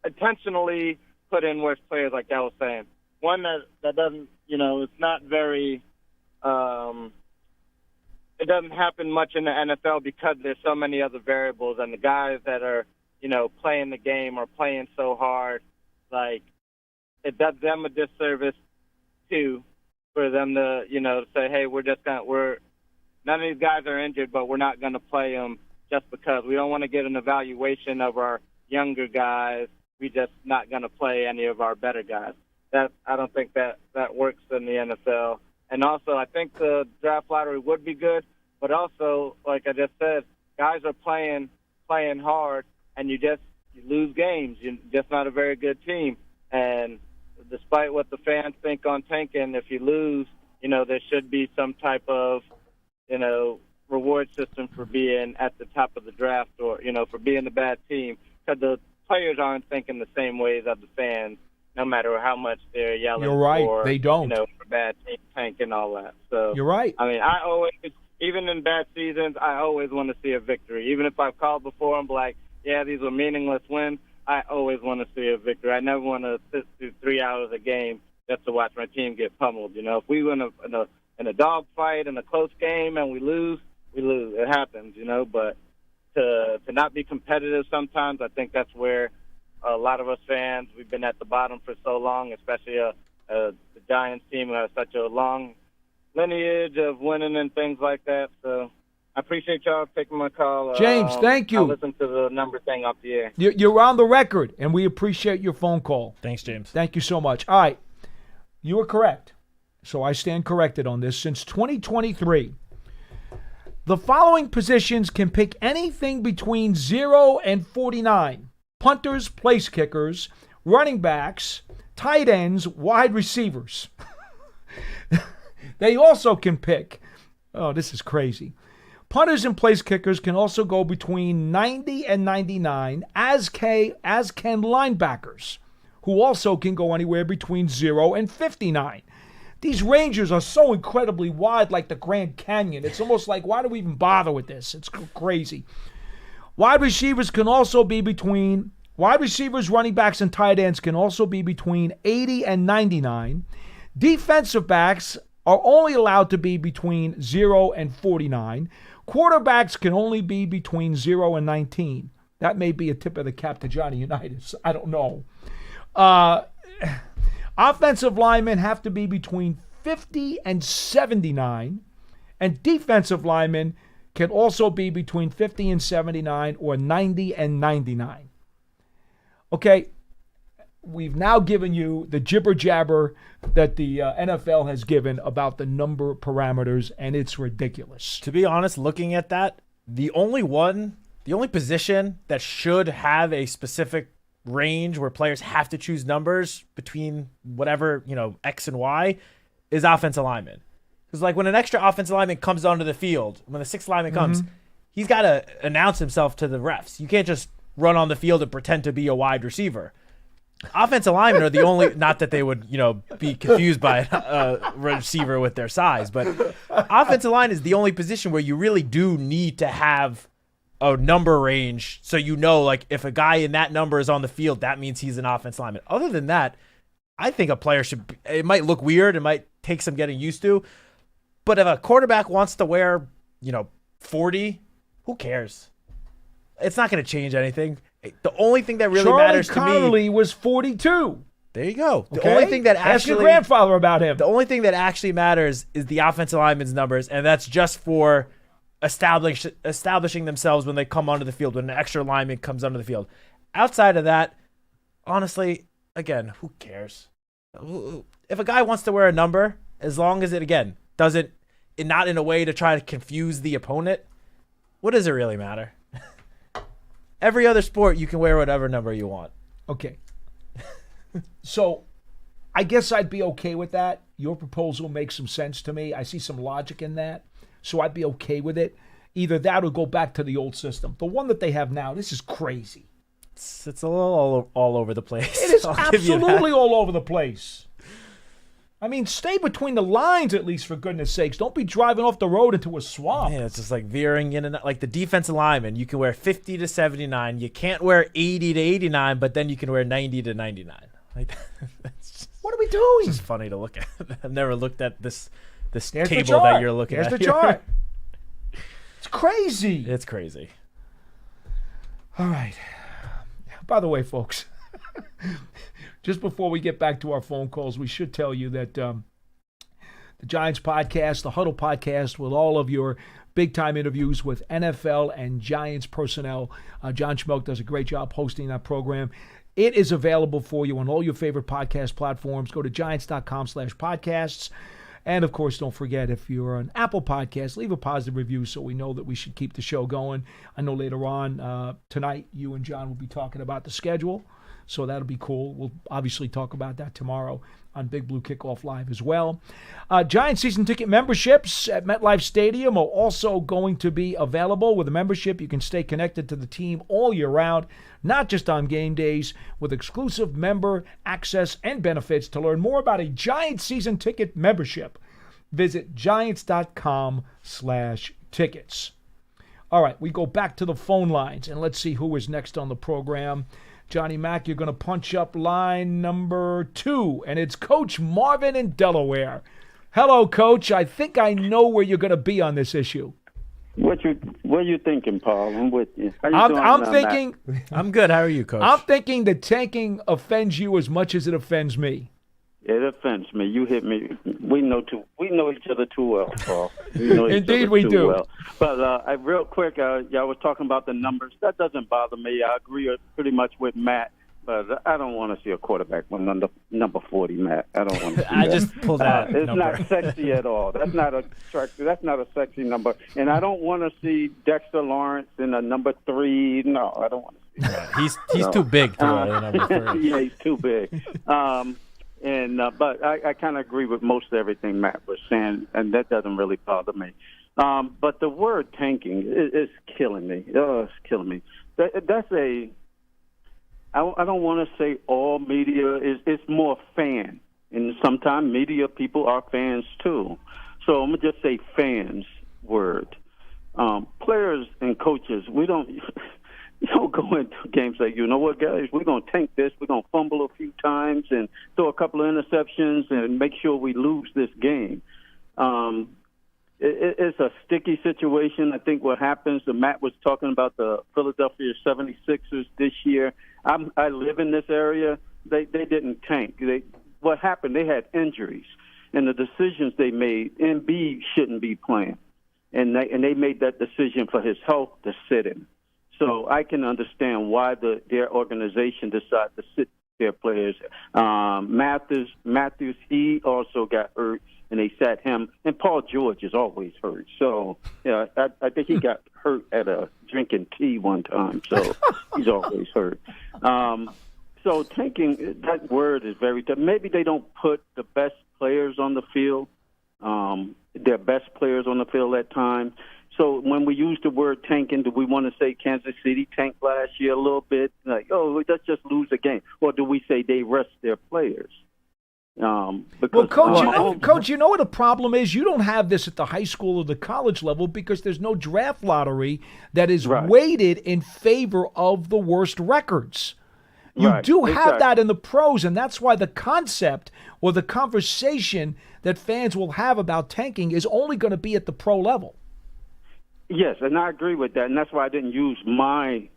intentionally put in worse players, like I was saying. One that doesn't, it's not very it doesn't happen much in the NFL because there's so many other variables, and the guys that are, playing the game or playing so hard, it does them a disservice too, for them to, say, hey, none of these guys are injured, but we're not going to play them just because. We don't want to get an evaluation of our younger guys. We just not going to play any of our better guys. I don't think that works in the NFL. And also, I think the draft lottery would be good, but also, like I just said, guys are playing hard, and you lose games. You're just not a very good team. And despite what the fans think on tanking, if you lose, there should be some type of, reward system for being at the top of the draft or, for being a bad team. Because the players aren't thinking the same ways as the fans, no matter how much they're yelling. You're right. For, they don't. For bad team tank and all that. So you're right. I mean, I always, even in bad seasons, I always want to see a victory. Even if I've called before, I'm like, yeah, these were meaningless wins. I always want to see a victory. I never want to sit through 3 hours a game just to watch my team get pummeled. If we win in a dog fight, in a close game, and we lose, we lose. It happens, But to not be competitive sometimes, I think that's where a lot of us fans, we've been at the bottom for so long, especially the Giants team who has such a long lineage of winning and things like that. So I appreciate y'all taking my call. James, thank you. I'll listen to the number thing off the air. You're on the record, and we appreciate your phone call. Thanks, James. Thank you so much. All right. You were correct. So I stand corrected on this. Since 2023, the following positions can pick anything between 0 and 49. Punters, place kickers, running backs, tight ends, wide receivers. They also can pick, this is crazy. Punters and place kickers can also go between 90 and 99, as can linebackers, who also can go anywhere between 0 and 59. These ranges are so incredibly wide, like the Grand Canyon. It's almost like, why do we even bother with this? It's crazy. Wide receivers, running backs, and tight ends can also be between 80 and 99. Defensive backs are only allowed to be between 0 and 49. Quarterbacks can only be between 0 and 19. That may be a tip of the cap to Johnny Unitas. I don't know. Offensive linemen have to be between 50 and 79. And defensive linemen can also be between 50 and 79 or 90 and 99. Okay, we've now given you the jibber jabber that the NFL has given about the number parameters, and it's ridiculous. To be honest, looking at that, the only position that should have a specific range where players have to choose numbers between whatever, X and Y is offensive lineman. Because like when an extra offensive lineman comes onto the field, when the sixth lineman comes, he's got to announce himself to the refs. You can't just run on the field and pretend to be a wide receiver. Offensive linemen are the only, not that they would, be confused by a receiver with their size, but offensive line is the only position where you really do need to have a number range so like if a guy in that number is on the field, that means he's an offensive lineman. Other than that, I think a player it might look weird, it might take some getting used to, but if a quarterback wants to wear, 40, who cares? It's not going to change anything. The only thing that really matters to me... Charlie Connolly was 42. There you go. Okay? The only thing that Ask your grandfather about him. The only thing that actually matters is the offensive lineman's numbers, and that's just for establishing themselves when they come onto the field, when an extra lineman comes onto the field. Outside of that, honestly, again, who cares? If a guy wants to wear a number, as long as it, again, doesn't, not in a way to try to confuse the opponent, what does it really matter? Every other sport, you can wear whatever number you want. Okay. So I guess I'd be okay with that. Your proposal makes some sense to me. I see some logic in that. So I'd be okay with it. Either that or go back to the old system. The one that they have now, this is crazy. It's a little all over the place. It is absolutely all over the place. I mean, stay between the lines at least, for goodness sakes. Don't be driving off the road into a swamp. Yeah, it's just like veering in and out. Like the defensive lineman, you can wear 50 to 79. You can't wear 80 to 89, but then you can wear 90 to 99. Like, what are we doing? It's just funny to look at. I've never looked at this Here's table that you're looking Here's at. Here's the chart. It's crazy. It's crazy. All right. By the way, folks, just before we get back to our phone calls, we should tell you that the Giants podcast, the Huddle podcast, with all of your big-time interviews with NFL and Giants personnel, John Schmelk does a great job hosting that program. It is available for you on all your favorite podcast platforms. Go to giants.com/podcasts. And, of course, don't forget, if you're an Apple podcast, leave a positive review so we know that we should keep the show going. I know later on tonight you and John will be talking about the schedule, so that'll be cool. We'll obviously talk about that tomorrow on Big Blue Kickoff Live as well. Giants season ticket memberships at MetLife Stadium are also going to be available. With a membership, you can stay connected to the team all year round, not just on game days, with exclusive member access and benefits. To learn more about a Giants season ticket membership, visit giants.com/tickets. All right, we go back to the phone lines, and let's see who is next on the program. Johnny Mac, you're going to punch up line number 2, and it's Coach Marvin in Delaware. Hello, Coach. I think I know where you're going to be on this issue. What are you thinking, Paul? I'm with you. I'm thinking. I'm good. How are you, Coach? I'm thinking that tanking offends you as much as it offends me. It offends me. You hit me. We know each other too well, Paul. Indeed, we do. Well. But real quick, y'all was talking about the numbers. That doesn't bother me. I agree pretty much with Matt. But I don't want to see a quarterback with number 40, Matt. I don't want to see I that. just pulled that It's number. not sexy at all. That's not a sexy number. And I don't want to see Dexter Lawrence in a number 3. No, I don't want to see that. He's too big to wear the number 3. Yeah, he's too big. But I kind of agree with most of everything Matt was saying, and that doesn't really bother me. But the word tanking is killing me. Oh, it's killing me. I don't want to say all media it's more fan, and sometimes media people are fans too. So I'm gonna just say fans word. Players and coaches, we don't go into games like, you know what, guys, we're gonna tank this. We're gonna fumble a few times and throw a couple of interceptions and make sure we lose this game. It's a sticky situation. I think what happens, Matt was talking about the Philadelphia 76ers this year. I live in this area. They didn't tank. What happened, they had injuries. And the decisions they made, Embiid shouldn't be playing. and they made that decision for his health to sit him. So I can understand why their organization decided to sit their players. Matthews, he also got hurt, and they sat him. And Paul George is always hurt. So, yeah, I think he got hurt at drinking tea one time. So he's always hurt. So tanking, that word is very tough. Maybe they don't put the best players on the field, their best players on the field at time. So when we use the word tanking, do we want to say Kansas City tanked last year a little bit? Like, oh, let's just lose a game. Or do we say they rest their players? Well, Coach, you know what the problem is? You don't have this at the high school or the college level because there's no draft lottery that is weighted in favor of the worst records. You do have that in the pros, and that's why the concept or the conversation that fans will have about tanking is only going to be at the pro level. Yes, and I agree with that, and that's why I didn't use my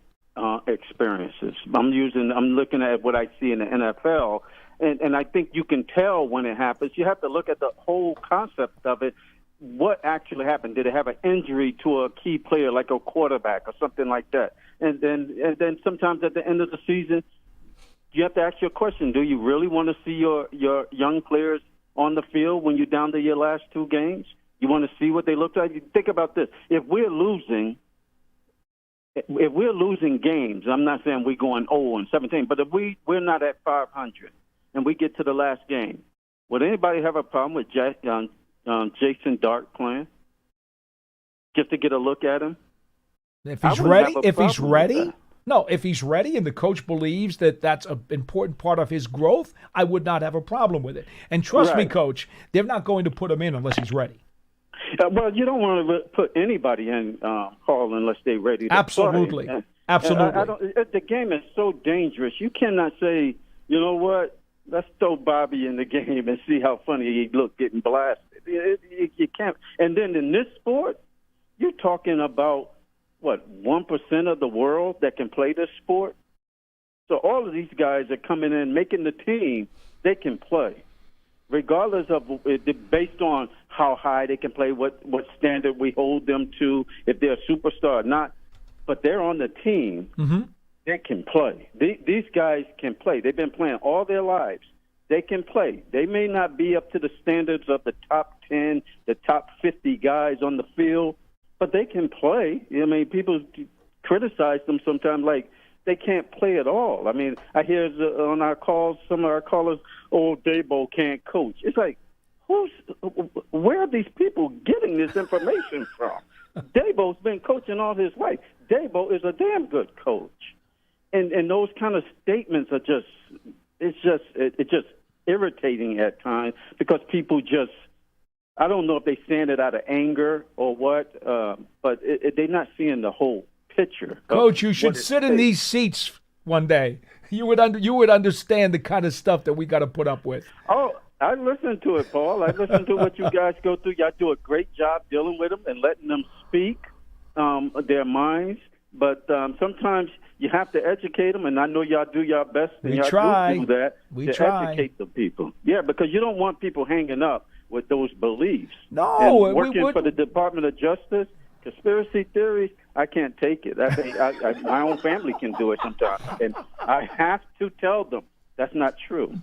experiences. I'm looking at what I see in the NFL, and I think you can tell when it happens. You have to look at the whole concept of it. What actually happened? Did it have an injury to a key player, like a quarterback or something like that? And then sometimes at the end of the season, you have to ask your question: do you really want to see your young players on the field when you're down to your last two games? You want to see what they look like? Think about this: if we're losing games, I'm not saying we're going 0-17, but if we're not at 500 and we get to the last game, would anybody have a problem with Jason Dart playing just to get a look at him? If he's ready, no. If he's ready and the coach believes that that's an important part of his growth, I would not have a problem with it. And trust me, Coach, they're not going to put him in unless he's ready. Well, you don't want to put anybody in, Paul, unless they're ready to Absolutely. play. Absolutely. The game is so dangerous. You cannot say, you know what, let's throw Bobby in the game and see how funny he looked getting blasted. You can't. And then in this sport, you're talking about, 1% of the world that can play this sport? So all of these guys are coming in, making the team, they can play. Regardless of based on how high they can play, what standard we hold them to, if they're a superstar or not, but they're on the team, they can play. These guys can play. They've been playing all their lives. They can play. They may not be up to the standards of the top 10, the top 50 guys on the field, but they can play. I mean, people criticize them sometimes like they can't play at all. I mean, I hear on our calls, some of our callers, Dabo can't coach. It's like, where are these people getting this information from? Dabo's been coaching all his life. Dabo is a damn good coach. And those kind of statements are it's just irritating at times because people just, I don't know if they're saying it out of anger or what, but they're not seeing the whole picture. Coach, you should sit in these seats one day. You would understand the kind of stuff that we got to put up with. Oh, I listen to it, Paul. I listen to what you guys go through. Y'all do a great job dealing with them and letting them speak their minds. But sometimes you have to educate them, and I know y'all do your best, and y'all do that educate the people. Yeah, because you don't want people hanging up with those beliefs. No, and working for the Department of Justice, conspiracy theories, I can't take it. My own family can do it sometimes, and I have to tell them that's not true.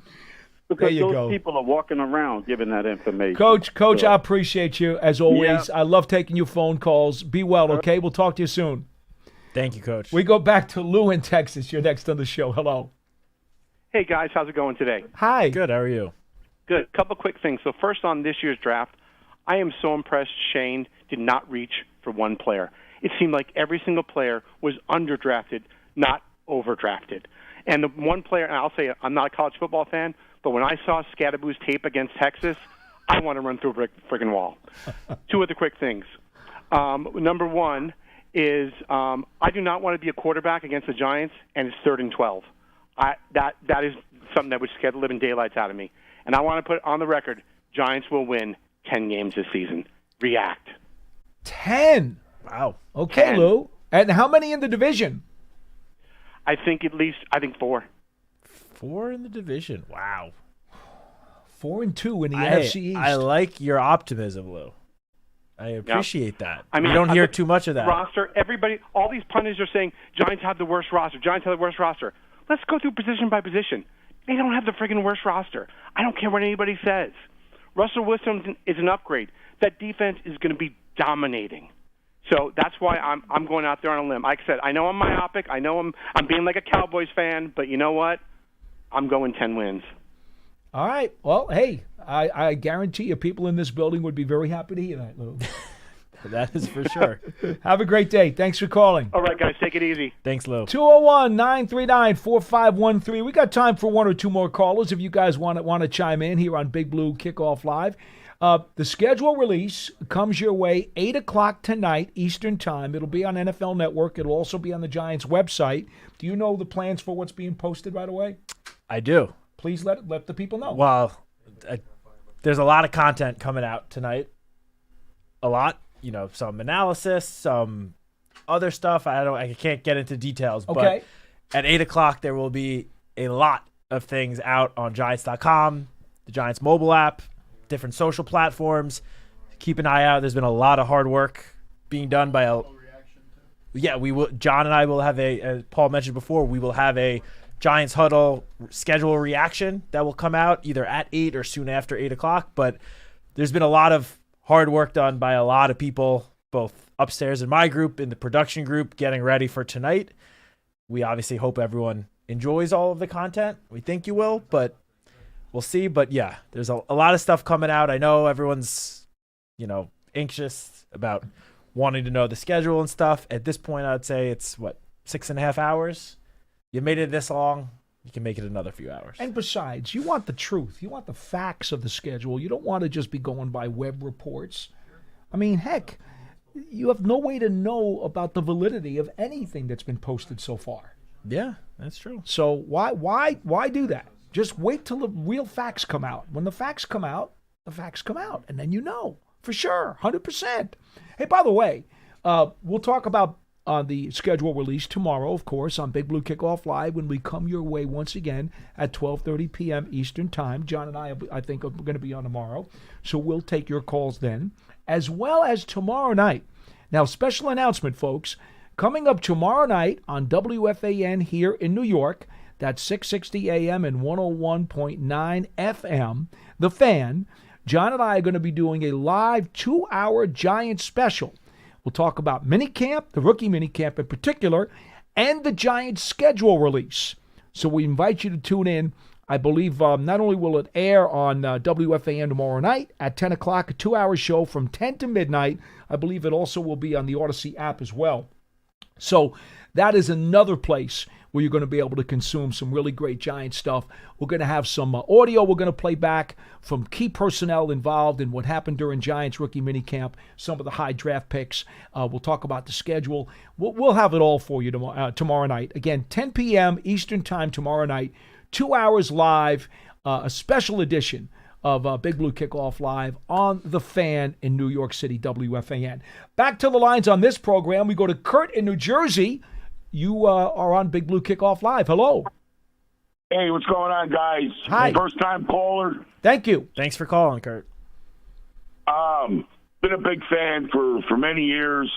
Because those people are walking around giving that information. Coach, so, I appreciate you as always. Yeah. I love taking your phone calls. Be well, okay? We'll talk to you soon. Thank you, Coach. We go back to Lou in Texas. You're next on the show. Hello. Hey, guys. How's it going today? Hi. Good. How are you? Good. Couple quick things. So first on this year's draft, I am so impressed Shane did not reach for one player. It seemed like every single player was underdrafted, not overdrafted. And the one player, and I'll say I'm not a college football fan, but when I saw Scadaboo's tape against Texas, I want to run through a friggin' wall. Two other quick things. Number one is I do not want to be a quarterback against the Giants, and it's 3rd and 12. That is something that would scare the living daylights out of me. And I want to put on the record, Giants will win 10 games this season. React. 10? Wow. Okay, 10. Lou. And how many in the division? I think 4. 4 in the division. Wow. 4-2 in the NFC East. I like your optimism, Lou. I appreciate that. I mean, you don't hear too much of that. Roster, everybody, all these pundits are saying Giants have the worst roster. Giants have the worst roster. Let's go through position by position. They don't have the friggin' worst roster. I don't care what anybody says. Russell Wilson is an upgrade. That defense is going to be dominating. So that's why I'm going out there on a limb. Like I said, I know I'm myopic. I know I'm being like a Cowboys fan, but you know what? I'm going 10 wins. All right. Well, hey, I guarantee you people in this building would be very happy to hear that, Lou. That is for sure. Have a great day. Thanks for calling. All right, guys, take it easy. Thanks, Lou. 201-939-4513. We got time for one or two more callers if you guys want to chime in here on Big Blue Kickoff Live. The schedule release comes your way 8 o'clock tonight Eastern Time. It'll be on NFL Network. It'll also be on the Giants website. Do you know the plans for what's being posted right away? I do. Please let the people know. Well, there's a lot of content coming out tonight. A lot. Some analysis, some other stuff. I can't get into details. Okay. But at 8 o'clock, there will be a lot of things out on Giants.com, the Giants mobile app, different social platforms. Keep an eye out. There's been a lot of hard work being done by we will. John and I will have as Paul mentioned before, we will have a Giants Huddle schedule reaction that will come out either at 8 or soon after 8 o'clock. But there's been a lot of hard work done by a lot of people, both upstairs in my group, in the production group, getting ready for tonight. We obviously hope everyone enjoys all of the content. We think you will, but we'll see. But yeah, there's a lot of stuff coming out. I know everyone's, anxious about wanting to know the schedule and stuff. At this point, I'd say it's 6.5 hours. You made it this long. You can make it another few hours. And besides, you want the truth. You want the facts of the schedule. You don't want to just be going by web reports. I mean, heck, you have no way to know about the validity of anything that's been posted so far. Yeah, that's true. So why do that? Just wait till the real facts come out. When the facts come out, and then you know for sure, 100%. Hey, by the way, we'll talk about the schedule release tomorrow, of course, on Big Blue Kickoff Live when we come your way once again at 12:30 p.m. Eastern Time. John and I think, are going to be on tomorrow, so we'll take your calls then, as well as tomorrow night. Now, special announcement, folks, coming up tomorrow night on WFAN here in New York, that's 660 a.m. and 101.9 FM, The Fan. John and I are going to be doing a live 2-hour Giants special. We'll talk about minicamp, the rookie minicamp in particular, and the Giants schedule release. So we invite you to tune in. I believe not only will it air on WFAN tomorrow night at 10 o'clock, a 2-hour show from 10 to midnight, I believe it also will be on the Odyssey app as well. So that is another place where you're going to be able to consume some really great Giant stuff. We're going to have some audio we're going to play back from key personnel involved in what happened during Giants rookie minicamp, some of the high draft picks. We'll talk about the schedule. We'll have it all for you tomorrow night. Again, 10 p.m. Eastern Time tomorrow night, 2 hours live, a special edition of Big Blue Kickoff Live on The Fan in New York City, WFAN. Back to the lines on this program. We go to Kurt in New Jersey. You are on Big Blue Kickoff Live. Hello. Hey, what's going on, guys? Hi. First-time caller. Thank you. Thanks for calling, Kurt. Been a big fan for many years.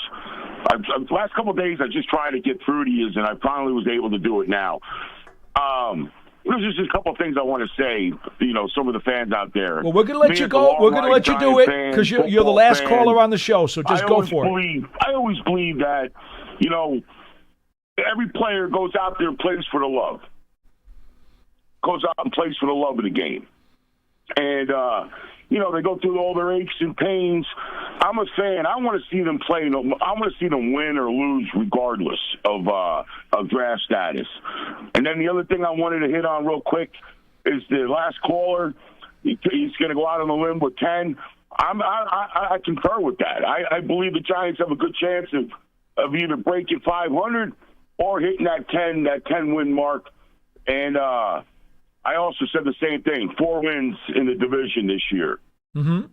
Last couple of days, I just tried to get through to you, and I finally was able to do it now. There's just a couple of things I want to say, some of the fans out there. Well, we're going to let you go. We're going to let you do it because you're the last caller on the show, so just go for it. I always believe that, every player goes out there and plays for the love. Goes out and plays for the love of the game. And, they go through all their aches and pains. I'm a fan. I want to see them play. I want to see them win or lose regardless of draft status. And then the other thing I wanted to hit on real quick is the last caller. He's going to go out on the limb with 10. I concur with that. I believe the Giants have a good chance of either breaking 500 or hitting that 10 win mark. And I also said the same thing, 4 wins in the division this year. Mm-hmm.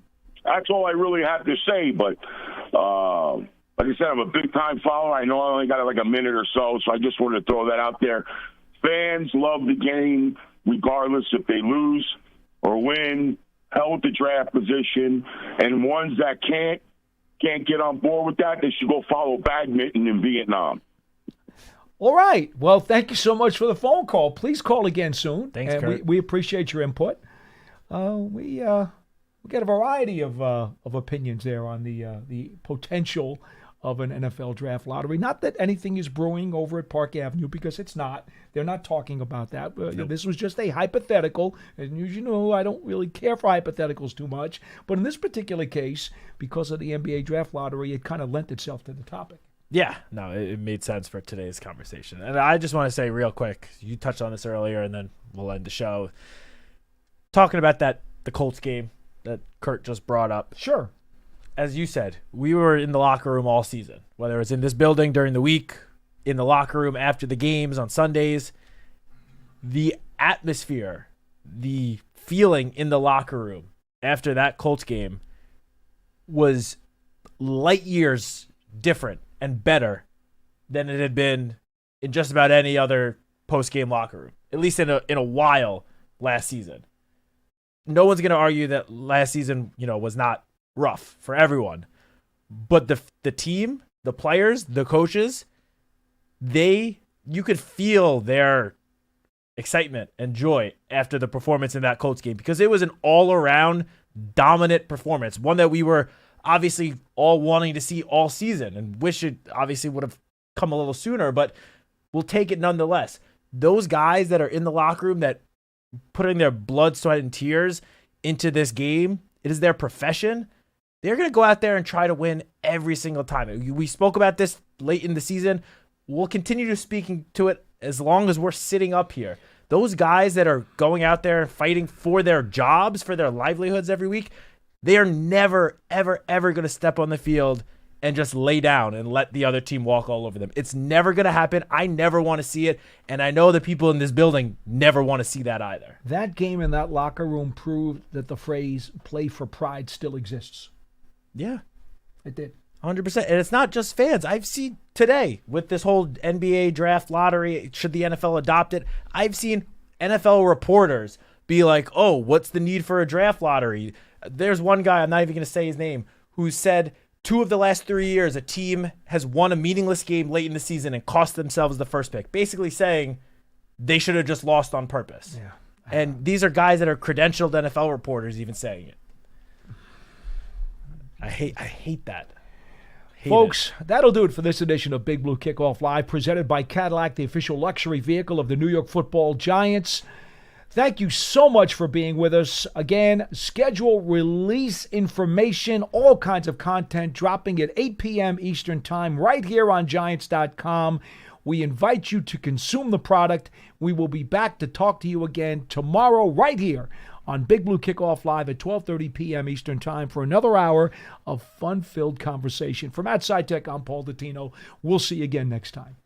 That's all I really have to say. But like I said, I'm a big-time follower. I know I only got like a minute or so I just wanted to throw that out there. Fans love the game regardless if they lose or win, hell with the draft position. And ones that can't can't get on board with that, they should go follow badminton in Vietnam. All right. Well, thank you so much for the phone call. Please call again soon. Thanks, and Kurt. we appreciate your input. We get a variety of opinions there on the potential of an NFL draft lottery. Not that anything is brewing over at Park Avenue, because it's not. They're not talking about that. Nope. This was just a hypothetical. And as you know, I don't really care for hypotheticals too much. But in this particular case, because of the NBA draft lottery, it kind of lent itself to the topic. Yeah, no, it made sense for today's conversation. And I just want to say real quick, you touched on this earlier, and then we'll end the show. Talking about the Colts game that Kurt just brought up. Sure. As you said, we were in the locker room all season, whether it's in this building during the week, in the locker room after the games on Sundays. The atmosphere, the feeling in the locker room after that Colts game was light years different and better than it had been in just about any other post-game locker room, at least in a while last season. No one's going to argue that last season, was not rough for everyone. But the team, the players, the coaches, you could feel their excitement and joy after the performance in that Colts game, because it was an all-around dominant performance, one that we were obviously all wanting to see all season and wish it obviously would have come a little sooner, but we'll take it nonetheless. Those guys that are in the locker room that putting their blood, sweat, and tears into this game, it is their profession. They're going to go out there and try to win every single time. We spoke about this late in the season. We'll continue to speaking to it as long as we're sitting up here. Those guys that are going out there and fighting for their jobs, for their livelihoods every week, they are never, ever, ever going to step on the field and just lay down and let the other team walk all over them. It's never going to happen. I never want to see it, and I know the people in this building never want to see that either. That game in that locker room proved that the phrase "play for pride" still exists. Yeah. It did. 100%. And it's not just fans. I've seen today with this whole NBA draft lottery, should the NFL adopt it, I've seen NFL reporters be like, oh, what's the need for a draft lottery? There's one guy, I'm not even going to say his name, who said 2 of the last 3 years a team has won a meaningless game late in the season and cost themselves the first pick, basically saying they should have just lost on purpose. Yeah. And these are guys that are credentialed NFL reporters even saying it. I hate that. Folks, that'll do it for this edition of Big Blue Kickoff Live, presented by Cadillac, the official luxury vehicle of the New York Football Giants. Thank you so much for being with us. Again, schedule, release information, all kinds of content dropping at 8 p.m. Eastern Time right here on Giants.com. We invite you to consume the product. We will be back to talk to you again tomorrow right here on Big Blue Kickoff Live at 12:30 p.m. Eastern Time for another hour of fun-filled conversation. From Citak, I'm Paul Dottino. We'll see you again next time.